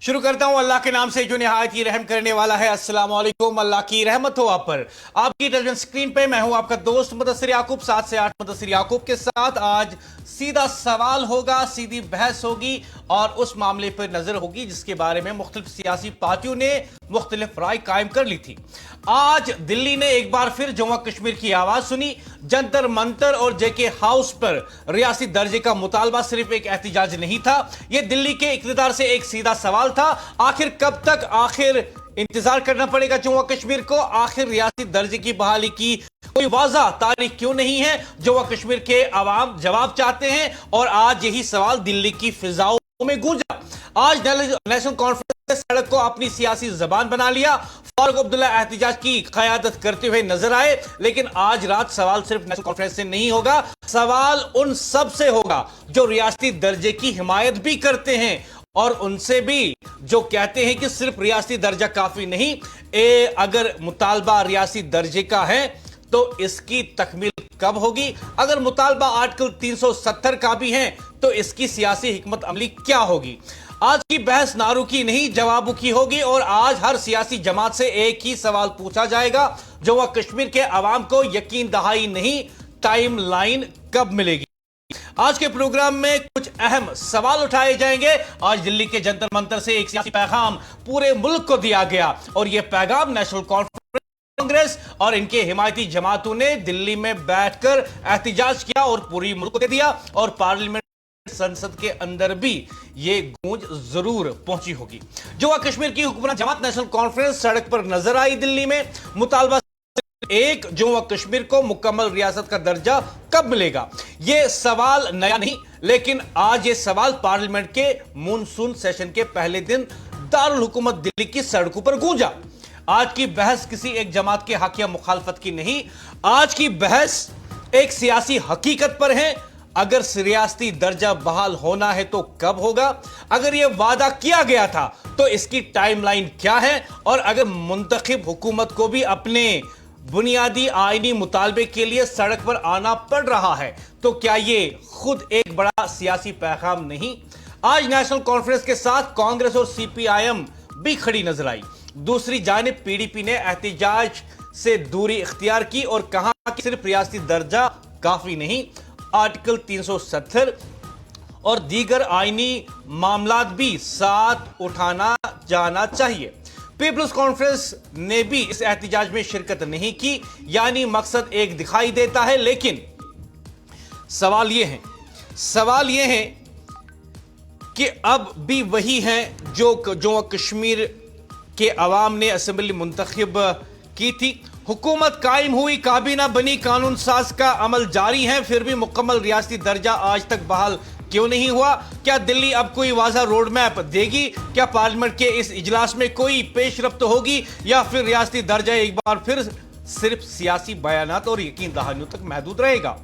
शुरू करता हूं अल्लाह के नाम से जो निहायत ही रहम करने वाला है। अस्सलाम वालेकुम, अल्लाह की रहमत हो आप पर। आपकी टेलीविजन स्क्रीन पे मैं हूं आपका दोस्त मुदस्सिर याकूब, 7 से 8 मुदस्सिर याकूब के साथ। आज सीधा सवाल होगा, सीधी बहस होगी और उस मामले पर नजर होगी जिसके बारे में मुख्तलिफ सियासी पार्टियों ने मुख्तलिफ राय कायम कर ली थी। आज दिल्ली ने एक बार फिर जम्मू कश्मीर की आवाज सुनी। जंतर मंतर और जेके हाउस पर रियासी दर्जे का मुतालबा सिर्फ एक एहतिजाज नहीं था, यह दिल्ली के इक़्तिदार से एक सीधा सवाल था। आखिर कब तक इंतजार करना पड़ेगा जम्मू कश्मीर को? आखिर रियासी दर्जे की बहाली की कोई वाज़ा तारीख क्यों नहीं है? जम्मू कश्मीर के अवाम जवाब चाहते हैं और आज यही सवाल दिल्ली की फिजाओं में गूंजा। आज नेशनल कॉन्फ्रेंस ने सड़क को अपनी सियासी जबान बना लिया। फारूक अब्दुल्ला एहतिजाज की क़यादत करते हुए नजर आए, लेकिन आज रात सवाल सिर्फ नेशनल कॉन्फ्रेंस से नहीं होगा, सवाल उन सब से होगा जो रियासती दर्जे की हिमायत भी करते हैं और उनसे भी जो कहते हैं कि सिर्फ रियासती दर्जा काफी नहीं, अगर मुतालबा रियासी दर्जे का है तो इसकी तकमील कब होगी? अगर मुतालबा आर्टिकल 370 का भी है तो इसकी सियासी हिकमत अमली क्या होगी? आज की बहस नारू की नहीं, जवाबों की होगी और आज हर सियासी जमात से एक ही सवाल पूछा जाएगा, जम्मू कश्मीर के अवाम को यकीन दहाई नहीं, टाइम लाइन कब मिलेगी? आज के प्रोग्राम में कुछ अहम सवाल उठाए जाएंगे। आज दिल्ली के जंतर मंतर से एक सियासी पैगाम पूरे मुल्क को दिया गया और यह पैगाम नेशनल कांग्रेस और इनके हिमायती जमातों ने दिल्ली में बैठकर एहतिजाज किया और पूरी मुल्क को दे दिया और पार्लियामेंट संसद के अंदर भी यह गूंज जरूर पहुंची होगी। जम्मू कश्मीर की हुकूमत जमात नेशनल कॉन्फ्रेंस सड़क पर नजर आई दिल्ली में। मुतालबा एक, जम्मू कश्मीर को मुकम्मल रियासत का दर्जा कब मिलेगा? यह सवाल नया नहीं, लेकिन आज यह सवाल पार्लियामेंट के मॉनसून सेशन के पहले दिन दारुल हुकूमत दिल्ली की सड़कों पर गूंजा। आज की बहस किसी एक जमात के हक या मुखालफत की नहीं, आज की बहस एक सियासी हकीकत पर है। अगर रियासती दर्जा बहाल होना है तो कब होगा? अगर यह वादा किया गया था तो इसकी टाइमलाइन क्या है? और अगर मुंतखब हुकूमत को भी अपने बुनियादी आईनी मुतालबे के लिए सड़क पर आना पड़ रहा है तो क्या यह खुद एक बड़ा सियासी पैगाम नहीं? आज नेशनल कॉन्फ्रेंस के साथ कांग्रेस और सीपीआईएम भी खड़ी नजर आई। दूसरी जानिब पीडीपी ने एहतिजाज से दूरी इख्तियार की और कहा कि सिर्फ रियासती दर्जा काफी नहीं, आर्टिकल 370 और दीगर आईनी मामलात भी साथ उठाना जाना चाहिए। पीपल्स कॉन्फ्रेंस ने भी इस एहतिजाज में शिरकत नहीं की, यानी मकसद एक दिखाई देता है, लेकिन सवाल यह है कि अब भी वही हैं जो जम्मू कश्मीर के अवाम ने असेंबली मुंतखब की थी। हुकूमत कायम हुई, काबीना बनी, कानून साज का अमल जारी है, फिर भी मुकम्मल रियासती दर्जा आज तक बहाल क्यों नहीं हुआ? क्या दिल्ली अब कोई वाज़ा रोड मैप देगी? क्या पार्लियामेंट के इस इजलास में कोई पेशरफ्त होगी या फिर रियासती दर्जा एक बार फिर सिर्फ सियासी बयानात और यकीन दहानियों तक महदूद रहेगा?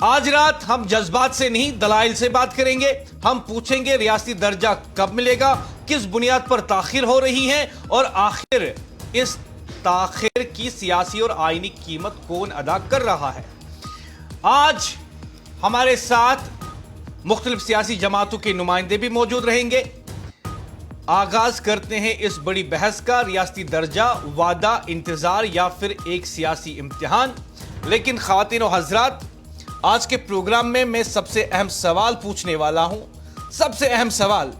आज रात हम जज्बात से नहीं, दलाइल से बात करेंगे। हम पूछेंगे रियासती दर्जा कब मिलेगा, किस बुनियाद पर ताखिर हो रही है और आखिर इस ताखिर की सियासी और आईनी कीमत कौन अदा कर रहा है? आज हमारे साथ मुख्तलिफ सियासी जमातों के नुमाइंदे भी मौजूद रहेंगे। आगाज करते हैं इस बड़ी बहस का। रियासती दर्जा वादा, इंतजार या फिर एक सियासी इम्तिहान? लेकिन ख़वातीन और हज़रात, आज के प्रोग्राम में मैं सबसे अहम सवाल पूछने वाला हूं, सबसे अहम सवाल,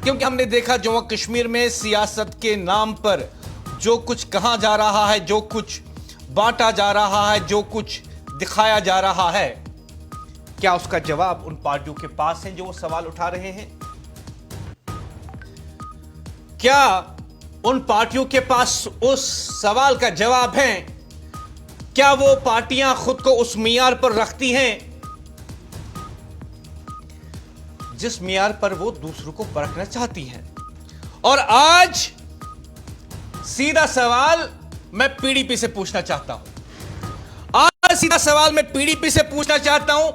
क्योंकि हमने देखा जम्मू कश्मीर में सियासत के नाम पर जो कुछ कहा जा रहा है, जो कुछ बांटा जा रहा है, जो कुछ दिखाया जा रहा है, क्या उसका जवाब उन पार्टियों के पास है जो वो सवाल उठा रहे हैं? क्या उन पार्टियों के पास उस सवाल का जवाब है? क्या वो पार्टियां खुद को उस मियार पर रखती हैं जिस मियार पर वो दूसरों को परखना चाहती हैं? और आज सीधा सवाल मैं पीडीपी से पूछना चाहता हूं। आज सीधा सवाल मैं पीडीपी से पूछना चाहता हूं।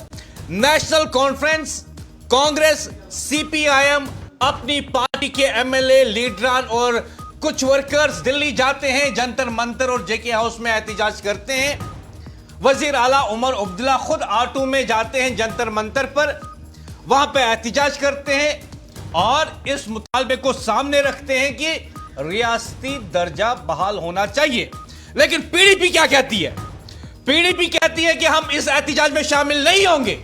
नेशनल कॉन्फ्रेंस, कांग्रेस, सीपीआईएम अपनी पार्टी के एमएलए, लीडरान और कुछ वर्कर्स दिल्ली जाते हैं, जंतर मंतर और जेके हाउस में एहतिजाज करते हैं। वजीर आला उमर अब्दुल्ला खुद आटू में जाते हैं जंतर मंतर पर, वहां पे एहतिजाज करते हैं और इस मुतालबे को सामने रखते हैं कि रियासती दर्जा बहाल होना चाहिए। लेकिन पीडीपी क्या कहती है? पीडीपी कहती है कि हम इस एहतिजाज में शामिल नहीं होंगे,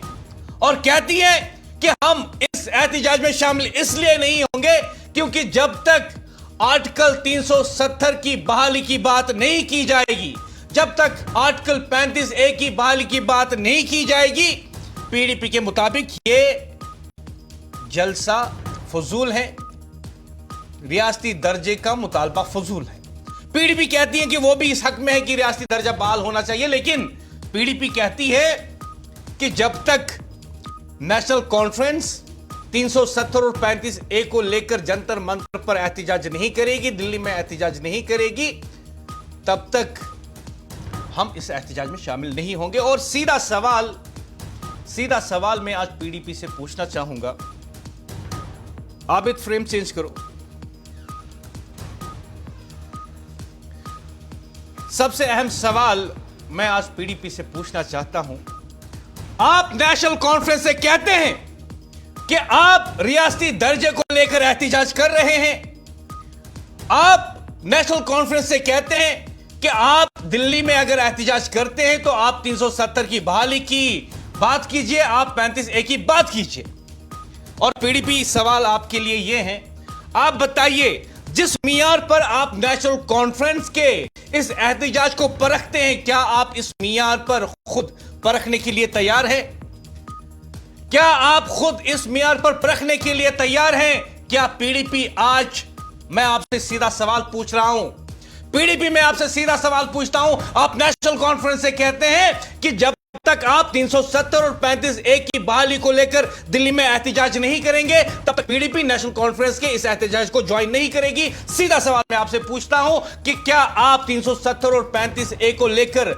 और कहती है कि हम इस एहतिजाज में शामिल इसलिए नहीं होंगे क्योंकि जब तक आर्टिकल 370 की बहाली की बात नहीं की जाएगी, जब तक आर्टिकल 35A की बहाली की बात नहीं की जाएगी, पीडीपी के मुताबिक ये जलसा फजूल है, रियासती दर्जे का मुतालबा फजूल है। पीडीपी कहती है कि वो भी इस हक में है कि रियासती दर्जा बहाल होना चाहिए, लेकिन पीडीपी कहती है कि जब तक नेशनल कॉन्फ्रेंस 370 और 35A को लेकर जंतर मंतर पर एहतिजाज नहीं करेगी, दिल्ली में एहतिजाज नहीं करेगी, तब तक हम इस एहतिजाज में शामिल नहीं होंगे। और सीधा सवाल मैं आज पीडीपी से पूछना चाहूंगा। आबिद फ्रेम चेंज करो। सबसे अहम सवाल मैं आज पीडीपी से पूछना चाहता हूं। आप नेशनल कॉन्फ्रेंस से कहते हैं कि आप रियासती दर्जे को लेकर एहतिजाज कर रहे हैं। आप नेशनल कॉन्फ्रेंस से कहते हैं कि आप दिल्ली में अगर एहतिजाज करते हैं तो आप 370 की बहाली की बात कीजिए, आप 35A की बात कीजिए। और पीडीपी सवाल आपके लिए यह है, आप बताइए जिस मियार पर आप नेशनल कॉन्फ्रेंस के इस एहतिजाज को परखते हैं, क्या आप इस मियार पर खुद परखने के लिए तैयार हैं? क्या आप खुद इस मियार पर परखने के लिए तैयार हैं? क्या पीडीपी आज मैं आपसे सीधा सवाल पूछ रहा हूं, पीडीपी में आपसे सीधा सवाल पूछता हूं। आप नेशनल कॉन्फ्रेंस से कहते हैं कि जब तक आप 370 और 35A की बहाली को लेकर दिल्ली में एहतिजाज नहीं करेंगे, तब तक पीडीपी नेशनल कॉन्फ्रेंस के इस एहतिजाज को ज्वाइन नहीं करेगी। सीधा सवाल मैं आपसे पूछता हूं कि क्या आप 370 और 35A को लेकर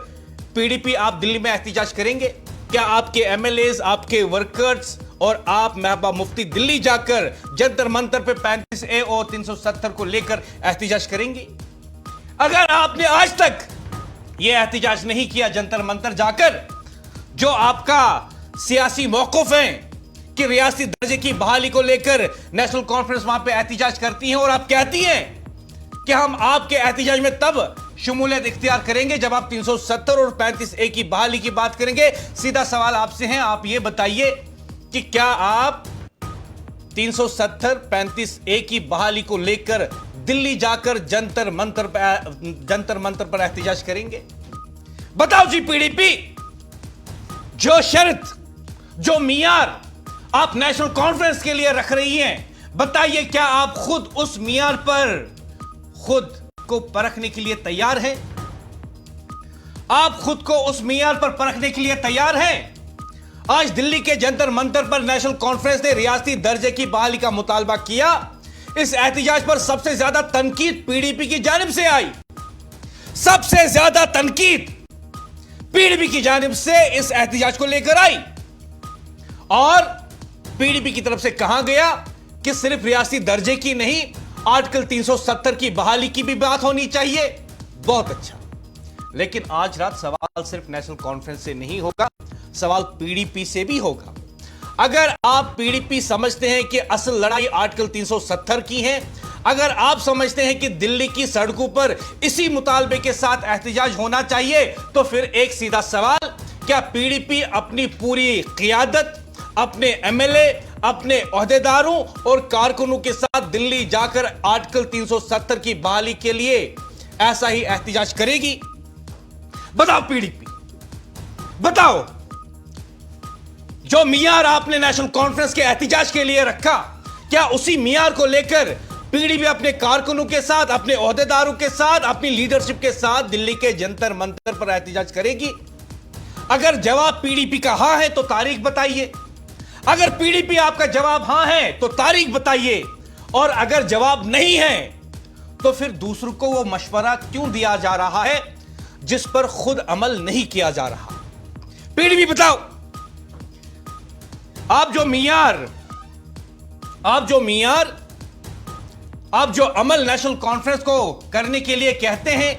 पीडीपी आप दिल्ली में एहतिजाज करेंगे? क्या आपके एमएलएज, आपके वर्कर्स और आप महबूबा मुफ्ती दिल्ली जाकर जंतर मंतर पे 35A और 370 को लेकर एहतिजाज करेंगी? अगर आपने आज तक यह एहतिजाज नहीं किया जंतर मंतर जाकर, जो आपका सियासी मौक़िफ़ है कि रियासती दर्जे की बहाली को लेकर नेशनल कॉन्फ्रेंस वहां पे एहतिजाज करती है, और आप कहती हैं कि हम आपके एहतिजाज में तब शमूलियत इख्तियार करेंगे जब आप 370 और 35A की बहाली की बात करेंगे। सीधा सवाल आपसे है, आप ये बताइए कि क्या आप 370 35A की बहाली को लेकर दिल्ली जाकर जंतर मंतर पर एहतिजाज करेंगे? बताओ जी पीडीपी, जो शर्त, जो मियार आप नेशनल कॉन्फ्रेंस के लिए रख रही हैं, बताइए क्या आप खुद उस मियार पर खुद को परखने के लिए तैयार हैं? आप खुद को उस मियार पर परखने के लिए तैयार हैं? आज दिल्ली के जंतर मंतर पर नेशनल कॉन्फ्रेंस ने रियासती दर्जे की बहाली का मुतालबा किया। इस एहतिजाज पर सबसे ज्यादा तनकीद पीडीपी की जानिब से आई। सबसे ज्यादा तनकीद पीडीपी की जानिब से इस एहतिजाज को लेकर आई, और पीडीपी की तरफ से कहा गया कि सिर्फ रियासती दर्जे की नहीं, आर्टिकल 370 की बहाली की भी बात होनी चाहिए। बहुत अच्छा, लेकिन आज रात सवाल सिर्फ नेशनल कॉन्फ्रेंस से नहीं होगा, सवाल पीडीपी से भी होगा। अगर आप पीडीपी समझते हैं कि असल लड़ाई आर्टिकल 370 की है, अगर आप समझते हैं कि दिल्ली की सड़कों पर इसी मुतालबे के साथ एहतिजाज होना चाहिए, तो फिर एक सीधा सवाल, क्या पीडीपी अपनी पूरी क़ियादत, अपने एमएलए, अपने ओहदेदारों और कारकुनों के साथ दिल्ली जाकर आर्टिकल 370 की बहाली के लिए ऐसा ही एहतिजाज करेगी? बताओ पीडीपी, बताओ। जो मियार आपने नेशनल कॉन्फ्रेंस के एहतिजाज के लिए रखा, क्या उसी मियार को लेकर पीडीपी अपने कारकुनों के साथ, अपने ओहदेदारों के साथ, अपनी लीडरशिप के साथ दिल्ली के जंतर मंतर पर एहतिजाज करेगी? अगर जवाब पीडीपी का हां है तो तारीख बताइए। अगर पीडीपी आपका जवाब हां है तो तारीख बताइए, और अगर जवाब नहीं है तो फिर दूसरों को वो मशवरा क्यों दिया जा रहा है जिस पर खुद अमल नहीं किया जा रहा? पीडीपी बताओ। आप जो अमल नेशनल कॉन्फ्रेंस को करने के लिए कहते हैं,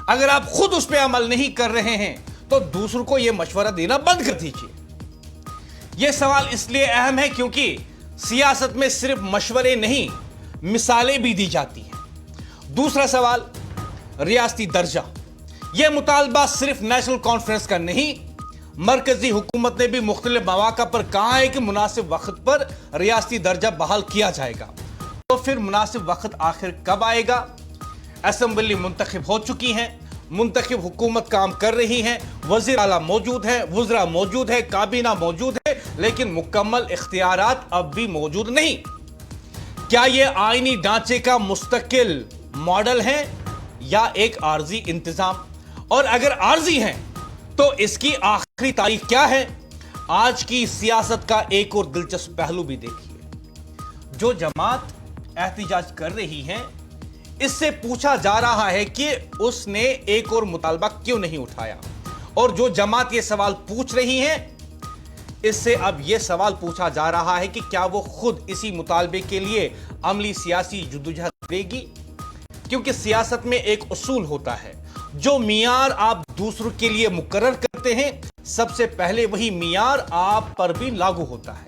अगर आप खुद उस पर अमल नहीं कर रहे हैं तो दूसरों को यह मशवरा देना बंद कर दीजिए। यह सवाल इसलिए अहम है क्योंकि सियासत में सिर्फ मशवरे नहीं, मिसालें भी दी जाती हैं। दूसरा सवाल, रियासती दर्जा। यह मुतालबा सिर्फ नेशनल कॉन्फ्रेंस का नहीं, मरकजी हुकूमत ने भी मुख्तलिफ मौक़ा पर कहा है कि मुनासिब वक्त पर रियासती दर्जा बहाल किया जाएगा। तो फिर मुनासिब वक्त आखिर कब आएगा? असेंबली मुंतखब हो चुकी है, मुंतखब हुकूमत काम कर रही है, वज़ीर आला मौजूद है, वज़रा मौजूद है, काबीना मौजूद है, लेकिन मुकम्मल इख्तियारात अब भी मौजूद नहीं। क्या यह आईनी ढांचे का मुस्तकिल मॉडल है या एक आर्जी इंतजाम? और अगर आर्जी है तो इसकी आखिरी तारीख क्या है? आज की सियासत का एक और दिलचस्प पहलू भी देखिए। जो जमात एहतिजाज कर रही है, इससे पूछा जा रहा है कि उसने एक और मुतालबा क्यों नहीं उठाया, और जो जमात ये सवाल पूछ रही है, इससे अब यह सवाल पूछा जा रहा है कि क्या वो खुद इसी मुतालबे के लिए अमली सियासी जद्दोजहद करेगी? क्योंकि सियासत में एक उसूल होता है, जो मियार आप दूसरों के लिए मुकर्रर करते हैं, सबसे पहले वही मियार आप पर भी लागू होता है।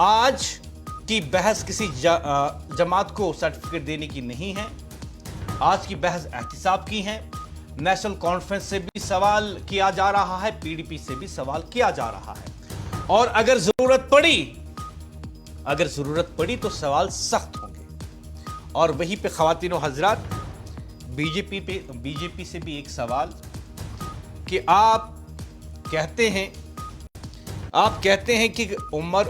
आज की बहस किसी जमात को सर्टिफिकेट देने की नहीं है, आज की बहस एहतिसाब की है। नेशनल कॉन्फ्रेंस से भी सवाल किया जा रहा है, पीडीपी से भी सवाल किया जा रहा है, और अगर जरूरत पड़ी तो सवाल सख्त होंगे। और वहीं पे ख्वातीन और हजरात, बीजेपी से भी एक सवाल कि आप कहते हैं कि उमर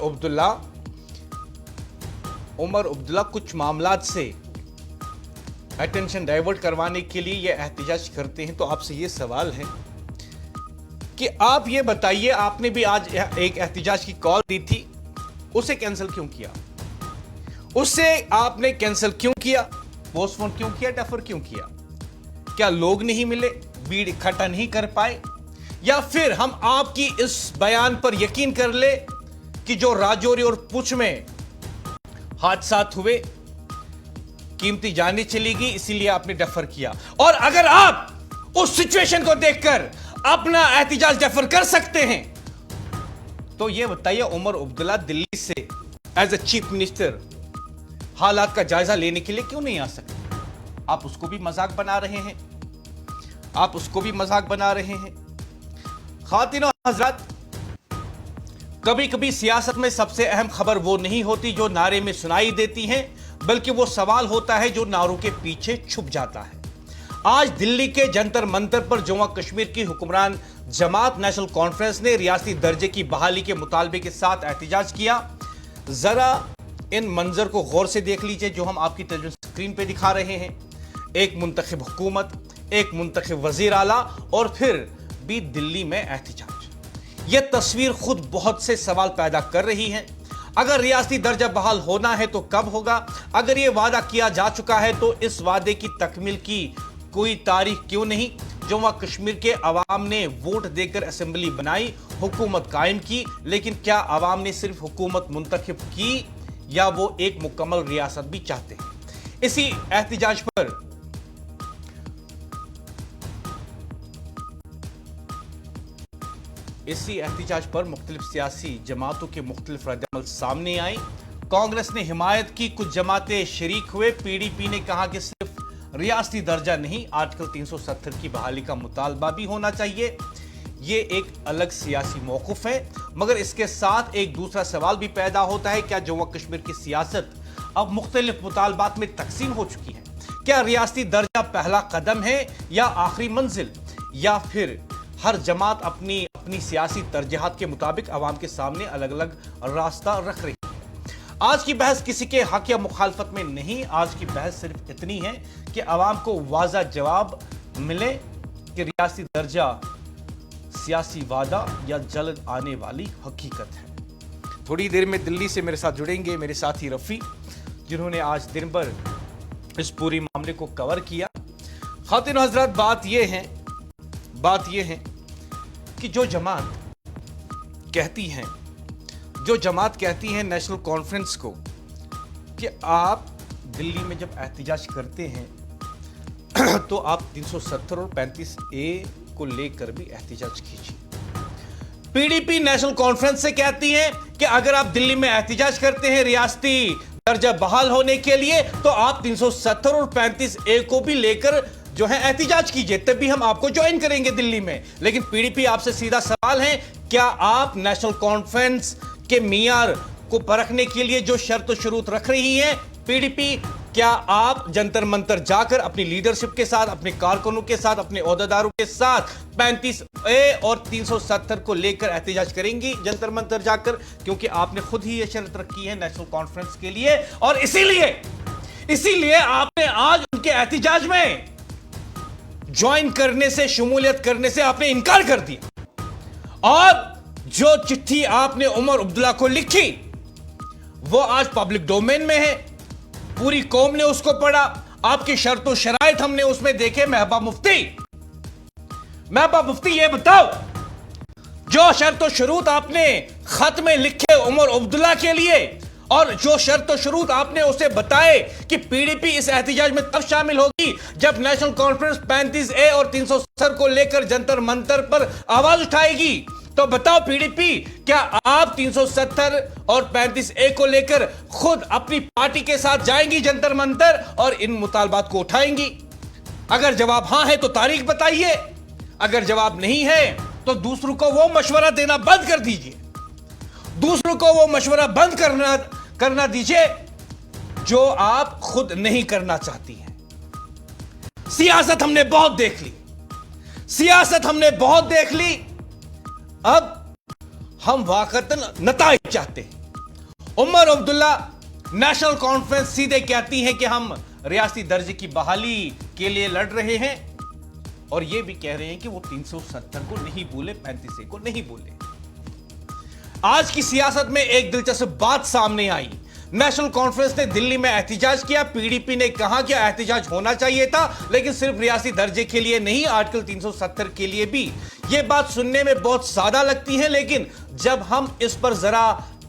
अब्दुल्ला कुछ मामलात से अटेंशन डाइवर्ट करवाने के लिए यह एहतिजाज करते हैं। तो आपसे यह सवाल है कि आप ये बताइए, आपने भी आज एक एहतिजाज की कॉल दी थी, उसे कैंसिल क्यों किया? उससे आपने कैंसिल क्यों किया, पोस्टपोन क्यों किया, डेफर क्यों किया? क्या लोग नहीं मिले, भीड़ इकट्ठा नहीं कर पाए, या फिर हम आपकी इस बयान पर यकीन कर ले कि जो राजौरी और पुंछ में हादसात हुए, कीमती जानें चली गई, इसीलिए आपने डेफर किया? और अगर आप उस सिचुएशन को देखकर अपना एहतिजाज डेफर कर सकते हैं, तो यह बताइए उमर अब्दुल्ला दिल्ली से एज ए चीफ मिनिस्टर हालात का जायजा लेने के लिए क्यों नहीं आ सकते? आप उसको भी मजाक बना रहे हैं। खातिन और हजरात, कभी कभी सियासत में सबसे अहम खबर वो नहीं होती जो नारे में सुनाई देती है, बल्कि वो सवाल होता है जो नारों के पीछे छुप जाता है। आज दिल्ली के जंतर मंतर पर जम्मू कश्मीर की हुक्मरान जमात नेशनल कॉन्फ्रेंस ने रियासती दर्जे की बहाली के मुतालबे के साथ एहतिजाज किया। जरा इन मंजर को गौर से देख लीजिए जो हम आपकी टेलीविजन स्क्रीन पे दिखा रहे हैं। एक मुंतखब हुकूमत, एक मुंतखब वजीर आला, और फिर भी दिल्ली में एहतिजाज। यह तस्वीर खुद बहुत से सवाल पैदा कर रही है। अगर रियासती दर्जा बहाल होना है तो कब होगा? अगर यह वादा किया जा चुका है तो इस वादे की तकमील की कोई तारीख क्यों नहीं? जम्मू कश्मीर के अवाम ने वोट देकर असेंबली बनाई, हुकूमत कायम की, लेकिन क्या अवाम ने सिर्फ हुकूमत मुंतखब की या वो एक मुकम्मल रियासत भी चाहते हैं? इसी एहतिजाज पर मुख्तलिफ सियासी जमातों के मुख्तलिफ रद्दअमल सामने आई। कांग्रेस ने हिमायत की, कुछ जमातें शरीक हुए। पीडीपी ने कहा कि सिर्फ रियासती दर्जा नहीं, आर्टिकल 370 की बहाली का मुतालबा भी होना चाहिए। ये एक अलग सियासी मौक़िफ़ है, मगर इसके साथ एक दूसरा सवाल भी पैदा होता है, क्या जम्मू कश्मीर की सियासत अब मुख्तलिफ मुतालबात में तकसीम हो चुकी है? क्या रियासती दर्जा पहला कदम है या आखिरी मंजिल, या फिर हर जमात अपनी सियासी तरजीहात के मुताबिक अवाम के सामने अलग अलग रास्ता रख रही है? आज की बहस किसी के हक या मुखालफत में नहीं, आज की बहस सिर्फ इतनी है कि अवाम को वाज़ा जवाब मिले कि रियासती दर्जा सियासी वादा या जल्द आने वाली हकीकत है। थोड़ी देर में दिल्ली से मेरे साथ जुड़ेंगे मेरे साथी रफ़ी, जिन्होंने आज दिन भर इस पूरी मामले को कवर किया। खातिन हजरात, बात यह है कि जो जमात कहती हैं नेशनल कॉन्फ्रेंस को कि आप दिल्ली में जब एहतिजाज करते हैं तो आप 370 और 35A को लेकर भी एहतिजाज कीजिए। पीडीपी नेशनल कॉन्फ्रेंस से कहती है कि अगर आप दिल्ली में एहतिजाज करते हैं रियासती दर्जा बहाल होने के लिए, तो आप 370 और 35A को भी लेकर जो है एहतिजाज कीजिए, तभी हम आपको ज्वाइन करेंगे दिल्ली में। लेकिन पीडीपी आपसे सीधा सवाल है, क्या आप नेशनल कॉन्फ्रेंस के मियार को परखने के लिए जो शर्त शुरूत रख रही है पीडीपी, क्या आप जंतर मंतर जाकर अपनी लीडरशिप के साथ, अपने कारकुनों के साथ, अपने ओहदेदारों के साथ 35A और 370 को लेकर एहतिजाज करेंगी जंतर मंतर जाकर? क्योंकि आपने खुद ही यह शर्त रखी है नेशनल कॉन्फ्रेंस के लिए, और इसीलिए आपने आज उनके एहतिजाज में ज्वाइन करने से, शमूलियत करने से आपने इनकार कर दिया। और जो चिट्ठी आपने उमर अब्दुल्ला को लिखी वो आज पब्लिक डोमेन में है, पूरी कौम ने उसको पढ़ा, आपकी शर्तों शराइत हमने उसमें देखे। महबूबा मुफ्ती ये बताओ, जो शर्तों शुरूत आपने खत में लिखे उमर अब्दुल्ला के लिए, और जो शर्त शुरूत आपने उसे बताए कि पीडीपी इस एहतिजाज में तब शामिल होगी जब नेशनल कॉन्फ्रेंस 35A और 370 को लेकर जंतर मंतर पर आवाज उठाएगी, तो बताओ पीडीपी, क्या आप 370 और 35A को लेकर खुद अपनी पार्टी के साथ जाएंगी जंतर मंतर और इन मुतालबात को उठाएंगी? अगर जवाब हां है तो तारीख बताइए, अगर जवाब नहीं है तो दूसरों को वो मशवरा देना बंद कर दीजिए, दूसरों को वो मशवरा बंद करना दीजिए जो आप खुद नहीं करना चाहती हैं। सियासत हमने बहुत देख ली, अब हम वाकतन नताइज चाहते हैं। उमर अब्दुल्ला नेशनल कॉन्फ्रेंस सीधे कहती है कि हम रियासती दर्जे की बहाली के लिए लड़ रहे हैं, और यह भी कह रहे हैं कि वो 370 को नहीं बोले, 35A को नहीं बोले। आज की सियासत में एक दिलचस्प बात सामने आई। नेशनल कॉन्फ्रेंस ने दिल्ली में एहतिजाज किया, पीडीपी ने कहा कि एहतिजाज होना चाहिए था, लेकिन सिर्फ रियासी दर्जे के लिए नहीं, आर्टिकल 370 के लिए भी। यह बात सुनने में बहुत सादा लगती है, लेकिन जब हम इस पर जरा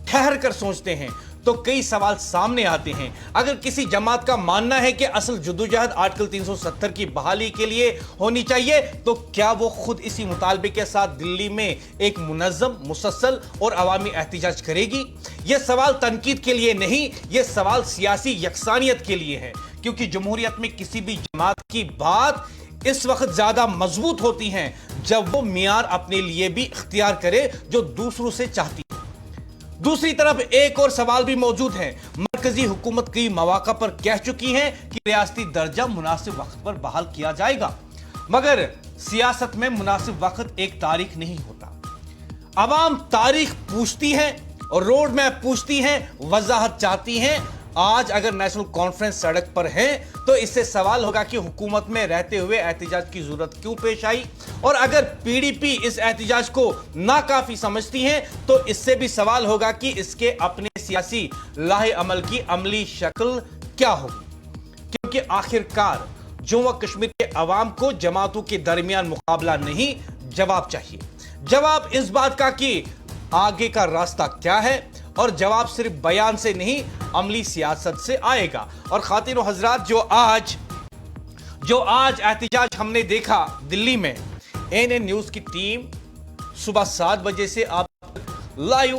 ठहर कर सोचते हैं तो कई सवाल सामने आते हैं। अगर किसी जमात का मानना है कि असल जद्दोजहद आर्टिकल 370 की बहाली के लिए होनी चाहिए, तो क्या वो खुद इसी मुतालबे के साथ दिल्ली में एक मुनज़्ज़म, मुसलसल और अवामी एहतिजाज करेगी? यह सवाल तनकीद के लिए नहीं, यह सवाल सियासी यकसानियत के लिए है, क्योंकि जमहूरियत में किसी भी जमात की बात इस वक्त ज्यादा मजबूत होती है जब वो मियार अपने लिए भी इख्तियार करे जो दूसरों से चाहती है। दूसरी तरफ एक और सवाल भी मौजूद है। मरकजी हुकूमत कई मौका पर कह चुकी है कि रियासती दर्जा मुनासिब वक्त पर बहाल किया जाएगा, मगर सियासत में मुनासिब वक्त एक तारीख नहीं होता। अवाम तारीख पूछती है और रोड मैप पूछती है, वजाहत चाहती है। आज अगर नेशनल कॉन्फ्रेंस सड़क पर है तो इससे सवाल होगा कि हुकूमत में रहते हुए एहतिजाज की जरूरत क्यों पेश आई, और अगर पीडीपी इस एहतिजाज को नाकाफी समझती है तो इससे भी सवाल होगा कि इसके अपने सियासी लाहे अमल की अमली शक्ल क्या होगी। क्योंकि आखिरकार जम्मू व कश्मीर के अवाम को जमातों के दरमियान मुकाबला नहीं, जवाब चाहिए। जवाब इस बात का कि आगे का रास्ता क्या है, और जवाब सिर्फ बयान से नहीं, अमली सियासत से आएगा। और खातिन व हजरात, जो आज एहतिजाज हमने देखा दिल्ली में, एएनएन न्यूज की टीम सुबह 7 बजे से आप लाइव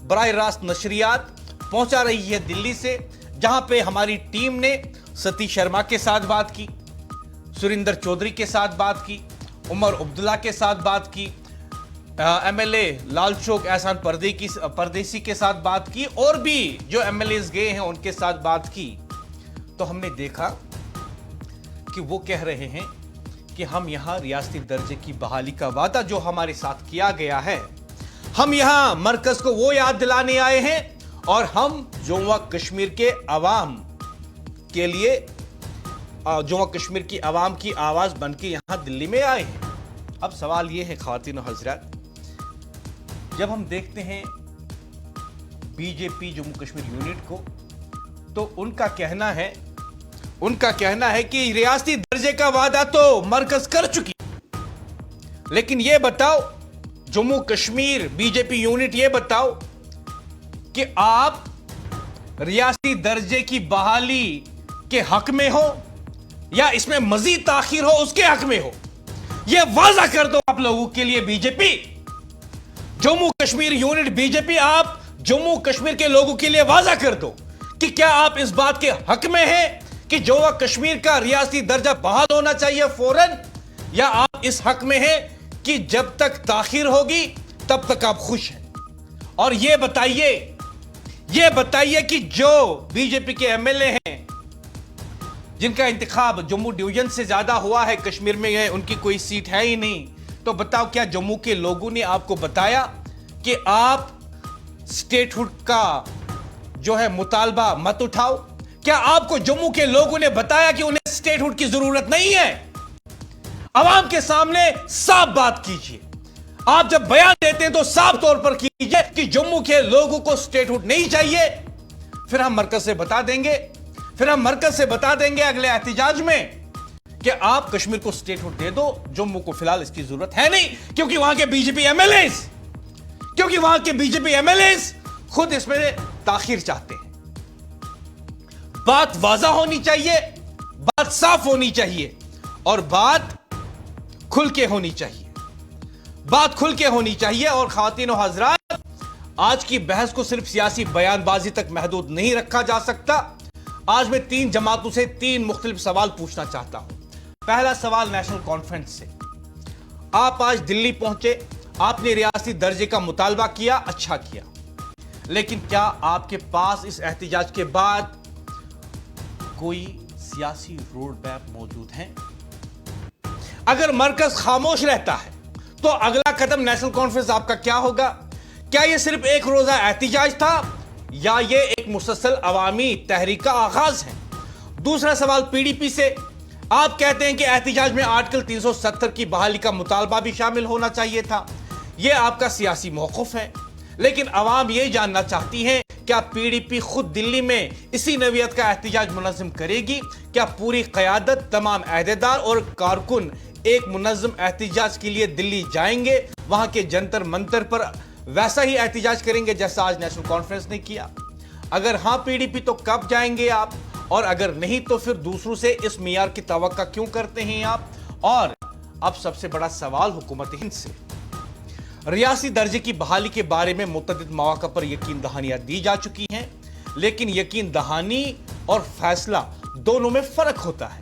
बराह रास्त नशरियात पहुंचा रही है दिल्ली से, जहां पे हमारी टीम ने सतीश शर्मा के साथ बात की, सुरिंदर चौधरी के साथ बात की, उमर अब्दुल्ला के साथ बात की, एमएलए लालचौक एहसान परदेसी के साथ बात की, और भी जो एमएलएस गए हैं उनके साथ बात की। तो हमने देखा कि वो कह रहे हैं कि हम यहां रियासती दर्जे की बहाली का वादा जो हमारे साथ किया गया है, हम यहां मरकज को वो याद दिलाने आए हैं, और हम जम्मू व कश्मीर के अवाम के लिए, जम्मू व कश्मीर की अवाम की आवाज बन के यहां दिल्ली में आए हैं। अब सवाल यह है खातिन हजरत, जब हम देखते हैं बीजेपी जम्मू कश्मीर यूनिट को, तो उनका कहना है कि रियासती दर्जे का वादा तो मरकज कर चुकी, लेकिन यह बताओ जम्मू कश्मीर बीजेपी यूनिट, यह बताओ कि आप रियासती दर्जे की बहाली के हक में हो या इसमें मजीद ताखीर हो उसके हक में हो। यह वाजा कर दो आप लोगों के लिए BJP, Jammu Kashmir unit BJP, आप जम्मू कश्मीर के लोगों के लिए वाजा कर दो कि क्या आप इस बात के हक में हैं कि जम्मू कश्मीर का रियासती दर्जा बहाल होना चाहिए फौरन, या आप इस हक में हैं कि जब तक ताखीर होगी तब तक आप खुश हैं? और यह बताइए कि जो बीजेपी के एमएलए हैं जिनका इंतखाब जम्मू डिवीजन से ज्यादा हुआ है, कश्मीर में उनकी कोई सीट है ही नहीं, तो बताओ क्या जम्मू के लोगों ने आपको बताया कि आप स्टेटहुड का जो है मुतालबा मत उठाओ? क्या आपको जम्मू के लोगों ने बताया कि उन्हें स्टेटहुड की जरूरत नहीं है? आवाम के सामने साफ बात कीजिए। आप जब बयान देते हैं तो साफ तौर पर कीजिए कि जम्मू के लोगों को स्टेटहुड नहीं चाहिए। फिर हम मरकज से बता देंगे अगले एहतिजाज में कि आप कश्मीर को स्टेटहुड दे दो, जम्मू को फिलहाल इसकी जरूरत है नहीं, क्योंकि वहां के बीजेपी एमएलएस खुद इसमें ताखीर चाहते हैं। बात वाज़ा होनी चाहिए, बात साफ होनी चाहिए और बात खुल के होनी चाहिए। और ख़वातीन और हज़रात, आज की बहस को सिर्फ सियासी बयानबाजी तक महदूद नहीं रखा जा सकता। आज मैं 3 जमातों से 3 मुख्तलिफ सवाल पूछना चाहता हूं। पहला सवाल नेशनल कॉन्फ्रेंस से। आप आज दिल्ली पहुंचे, आपने रियासती दर्जे का मुतालबा किया, अच्छा किया, लेकिन क्या आपके पास इस एहतिजाज के बाद कोई सियासी रोड मैप मौजूद है? अगर मरकज खामोश रहता है तो अगला कदम नेशनल कॉन्फ्रेंस आपका क्या होगा? क्या यह सिर्फ एक रोजा एहतिजाज था या यह एक मुसलसल अवामी तहरीक का आगाज है? दूसरा सवाल पीडीपी से। आप कहते हैं कि एहतिजाज में आर्टिकल 370 की बहाली का मुतालबा भी शामिल होना चाहिए था। यह आपका सियासी मौक़िफ़ है, लेकिन अवाम यह जानना चाहती है क्या पीडीपी खुद दिल्ली में इसी नवीयत का एहतिजाज मुनज़्ज़म करेगी? क्या पूरी क़यादत, तमाम अहदेदार और कारकुन एक मुनज़्ज़म एहतिजाज के लिए दिल्ली जाएंगे, वहां के जंतर मंतर पर वैसा ही एहतिजाज करेंगे जैसा आज नेशनल कॉन्फ्रेंस ने किया? अगर हां पीडीपी तो कब जाएंगे आप, और अगर नहीं तो फिर दूसरों से इस मियार की तवक्का क्यों करते हैं आप? और अब सबसे बड़ा सवाल हुकूमत हिंद से। रियासी दर्जे की बहाली के बारे में मुतअद्दिद मौक़ा पर यकीन दहानियां दी जा चुकी हैं, लेकिन यकीन दहानी और फैसला दोनों में फर्क होता है।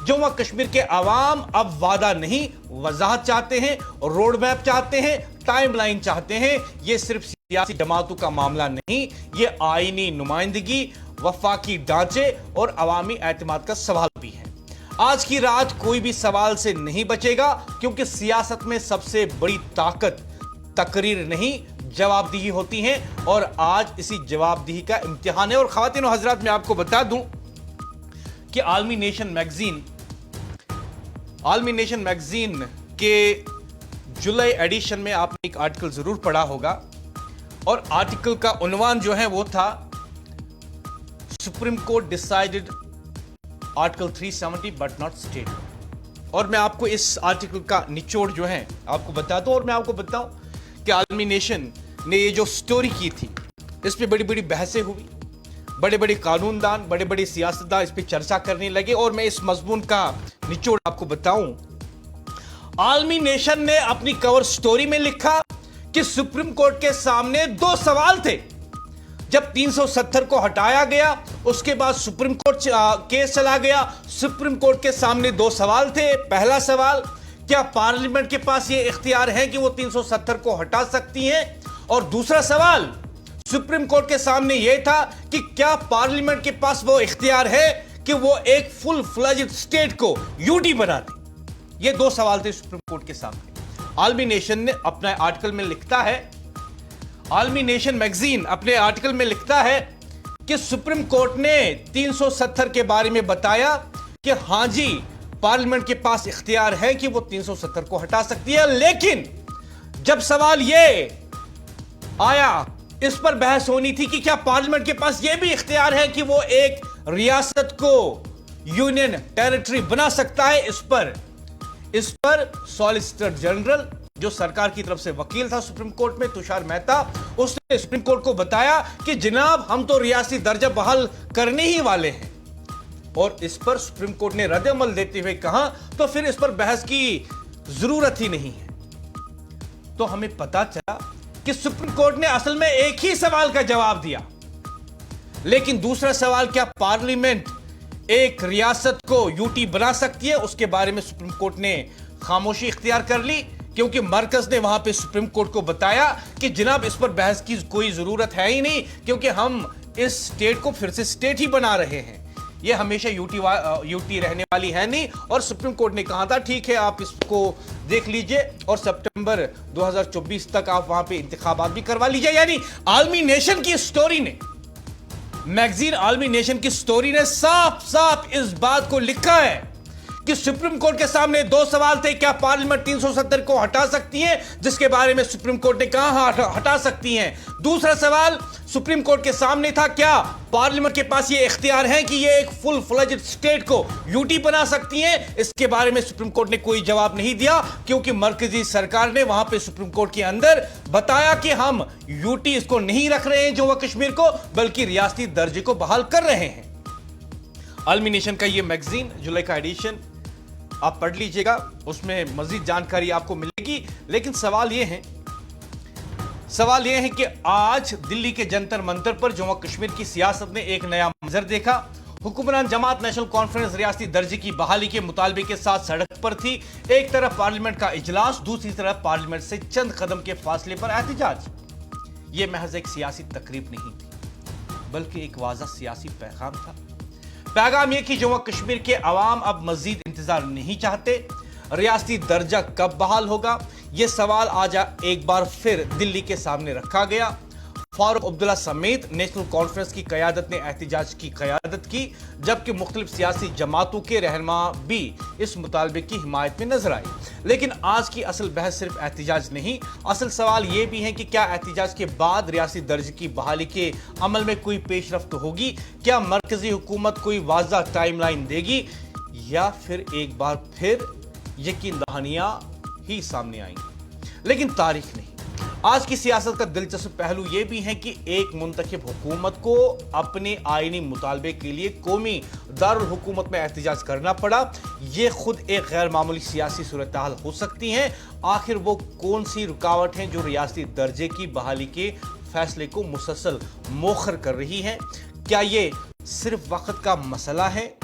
जम्मू कश्मीर के अवाम अब वादा नहीं, वजाहत चाहते हैं, रोड मैप चाहते हैं, टाइमलाइन चाहते हैं। यह सिर्फ सियासी जमातों का मामला नहीं, यह आईनी नुमाइंदगी, वफाकी ढांचे और अवामी एतमाद का सवाल भी है। आज की रात कोई भी सवाल से नहीं बचेगा, क्योंकि सियासत में सबसे बड़ी ताकत तकरीर नहीं, जवाबदेही होती है, और आज इसी जवाबदेही का इम्तिहान है। और ख़वातीन और हज़रात, मैं आपको बता दूं कि आलमी नेशन मैगजीन के जुलाई एडिशन में आपने एक आर्टिकल जरूर पढ़ा होगा, और आर्टिकल का उन्वान जो है वो था supreme court decided article 370 but not state. और मैं आपको इस आर्टिकल का निचोड़ जो है आपको बता दूं, और मैं आपको बताऊं कि आलमी नेशन ने ये जो स्टोरी की थी, इस पे बड़ी बड़ी बहसें हुई, बड़े बड़े कानूनदान, बड़े बड़े सियासतदान इस पे चर्चा करने लगे। और मैं इस मजमून का निचोड़ आपको बताऊं, आलमी नेशन ने अपनी कवर स्टोरी में लिखा कि सुप्रीम कोर्ट के सामने 2 सवाल थे। जब 370 को हटाया गया, उसके बाद सुप्रीम कोर्ट केस चला गया, सुप्रीम कोर्ट के सामने 2 सवाल थे। पहला सवाल, क्या पार्लियामेंट के पास यह इख्तियार है कि वो 370 को हटा सकती है? और दूसरा सवाल सुप्रीम कोर्ट के सामने यह था कि क्या पार्लियामेंट के पास वो इख्तियार है कि वो एक फुल फ्लेज्ड स्टेट को यूटी बना दे? ये 2 सवाल थे सुप्रीम कोर्ट के सामने। आलमी नेशन ने अपने आर्टिकल में लिखता है, आलमी नेशन मैगजीन अपने आर्टिकल में लिखता है कि सुप्रीम कोर्ट ने 370 के बारे में बताया कि हां जी, पार्लियामेंट के पास इख्तियार है कि वो 370 को हटा सकती है। लेकिन जब सवाल यह आया, इस पर बहस होनी थी कि क्या पार्लियामेंट के पास यह भी इख्तियार है कि वो एक रियासत को यूनियन टेरिटरी बना सकता है? इस पर सॉलिसिटर जनरल, जो सरकार की तरफ से वकील था सुप्रीम कोर्ट में, तुषार मेहता, उसने सुप्रीम कोर्ट को बताया कि जनाब, हम तो रियासती दर्जा बहाल करने ही वाले हैं। और इस पर सुप्रीम कोर्ट ने रद्द-ए-अमल देते हुए कहा, तो फिर इस पर बहस की जरूरत ही नहीं है। तो हमें पता चला कि सुप्रीम कोर्ट ने असल में एक ही सवाल का जवाब दिया, लेकिन दूसरा सवाल, क्या पार्लियामेंट एक रियासत को यूटी बना सकती है, उसके बारे में सुप्रीम कोर्ट ने खामोशी इख्तियार कर ली, क्योंकि मरकज ने वहां पे सुप्रीम कोर्ट को बताया कि जनाब इस पर बहस की कोई जरूरत है ही नहीं, क्योंकि हम इस स्टेट को फिर से स्टेट ही बना रहे हैं, ये हमेशा यूटी रहने वाली है नहीं। और सुप्रीम कोर्ट ने कहा था ठीक है आप इसको देख लीजिए और सितंबर 2024 तक आप वहां पे इंतखाबात भी करवा लीजिए। यानी आलमी नेशन की स्टोरी ने, मैगजीन आलमी नेशन की स्टोरी ने साफ साफ इस बात को लिखा है कि सुप्रीम कोर्ट के सामने दो सवाल थे, क्या पार्लियामेंट 370 को हटा सकती है, जिसके बारे में सुप्रीम कोर्ट ने कहा हटा सकती हैं। दूसरा सवाल सुप्रीम कोर्ट के सामने था, क्या पार्लियामेंट के पास ये इख्तियार है कि ये एक फुल फ्लेज्ड स्टेट को यूटी बना सकती हैं। इसके बारे में सुप्रीम कोर्ट ने कोई जवाब नहीं दिया, क्योंकि मरकजी सरकार ने वहां पे सुप्रीम कोर्ट के अंदर बताया कि हम यूटी इसको नहीं रख रहे हैं जम्मू कश्मीर को, बल्कि रियासती दर्जे को बहाल कर रहे हैं। आलमी नेशन का ये मैगजीन जुलाई का एडिशन आप पढ़ लीजिएगा, उसमें मजीद जानकारी आपको मिलेगी। लेकिन सवाल यह है कि आज दिल्ली के जंतर मंतर पर जम्मू कश्मीर की सियासत ने एक नया मंजर देखा। हुक्मरान जमात नेशनल कॉन्फ्रेंस रियासती दर्जे की बहाली के मुतालबे के साथ सड़क पर थी। एक तरफ पार्लियामेंट का इजलास, दूसरी तरफ पार्लियामेंट से चंद कदम के फासले पर एहतजाज। यह महज एक सियासी तकरीब नहीं थी, बल्कि एक वाज़ह सियासी पैगाम था। पैगाम यह कि जम्मू कश्मीर के अवाम अब मजीद इंतजार नहीं चाहते। रियासती दर्जा कब बहाल होगा, यह सवाल आज एक बार फिर दिल्ली के सामने रखा गया। फारूक अब्दुल्ला समेत नेशनल कॉन्फ्रेंस की क़यादत ने एहतजाज की क़यादत की, जबकि मुख्तलिफ सियासी जमातों के रहनुमा भी इस मुतालबे की हिमायत में नजर आए। लेकिन आज की असल बहस सिर्फ एहतजाज नहीं, असल सवाल यह भी है कि क्या एहतजाज के बाद रियासती दर्जे की बहाली के अमल में कोई पेशरफ्त होगी, क्या मरकजी हुकूमत कोई वाज़ा टाइमलाइन देगी, या फिर एक बार फिर यकीन दहानियां ही सामने आएंगी, लेकिन तारीख नहीं। आज की सियासत का दिलचस्प पहलू यह भी है कि एक मुंतखब हुकूमत को अपने आईनी मुतालबे के लिए कौमी दारुल हुकूमत में एहतजाज करना पड़ा। यह खुद एक गैर मामूली सियासी सूरत हाल हो सकती है। आखिर वो कौन सी रुकावट हैं जो रियासती दर्जे की बहाली के फैसले को मुसलसल मोखर कर रही है? क्या ये सिर्फ वक्त का मसला है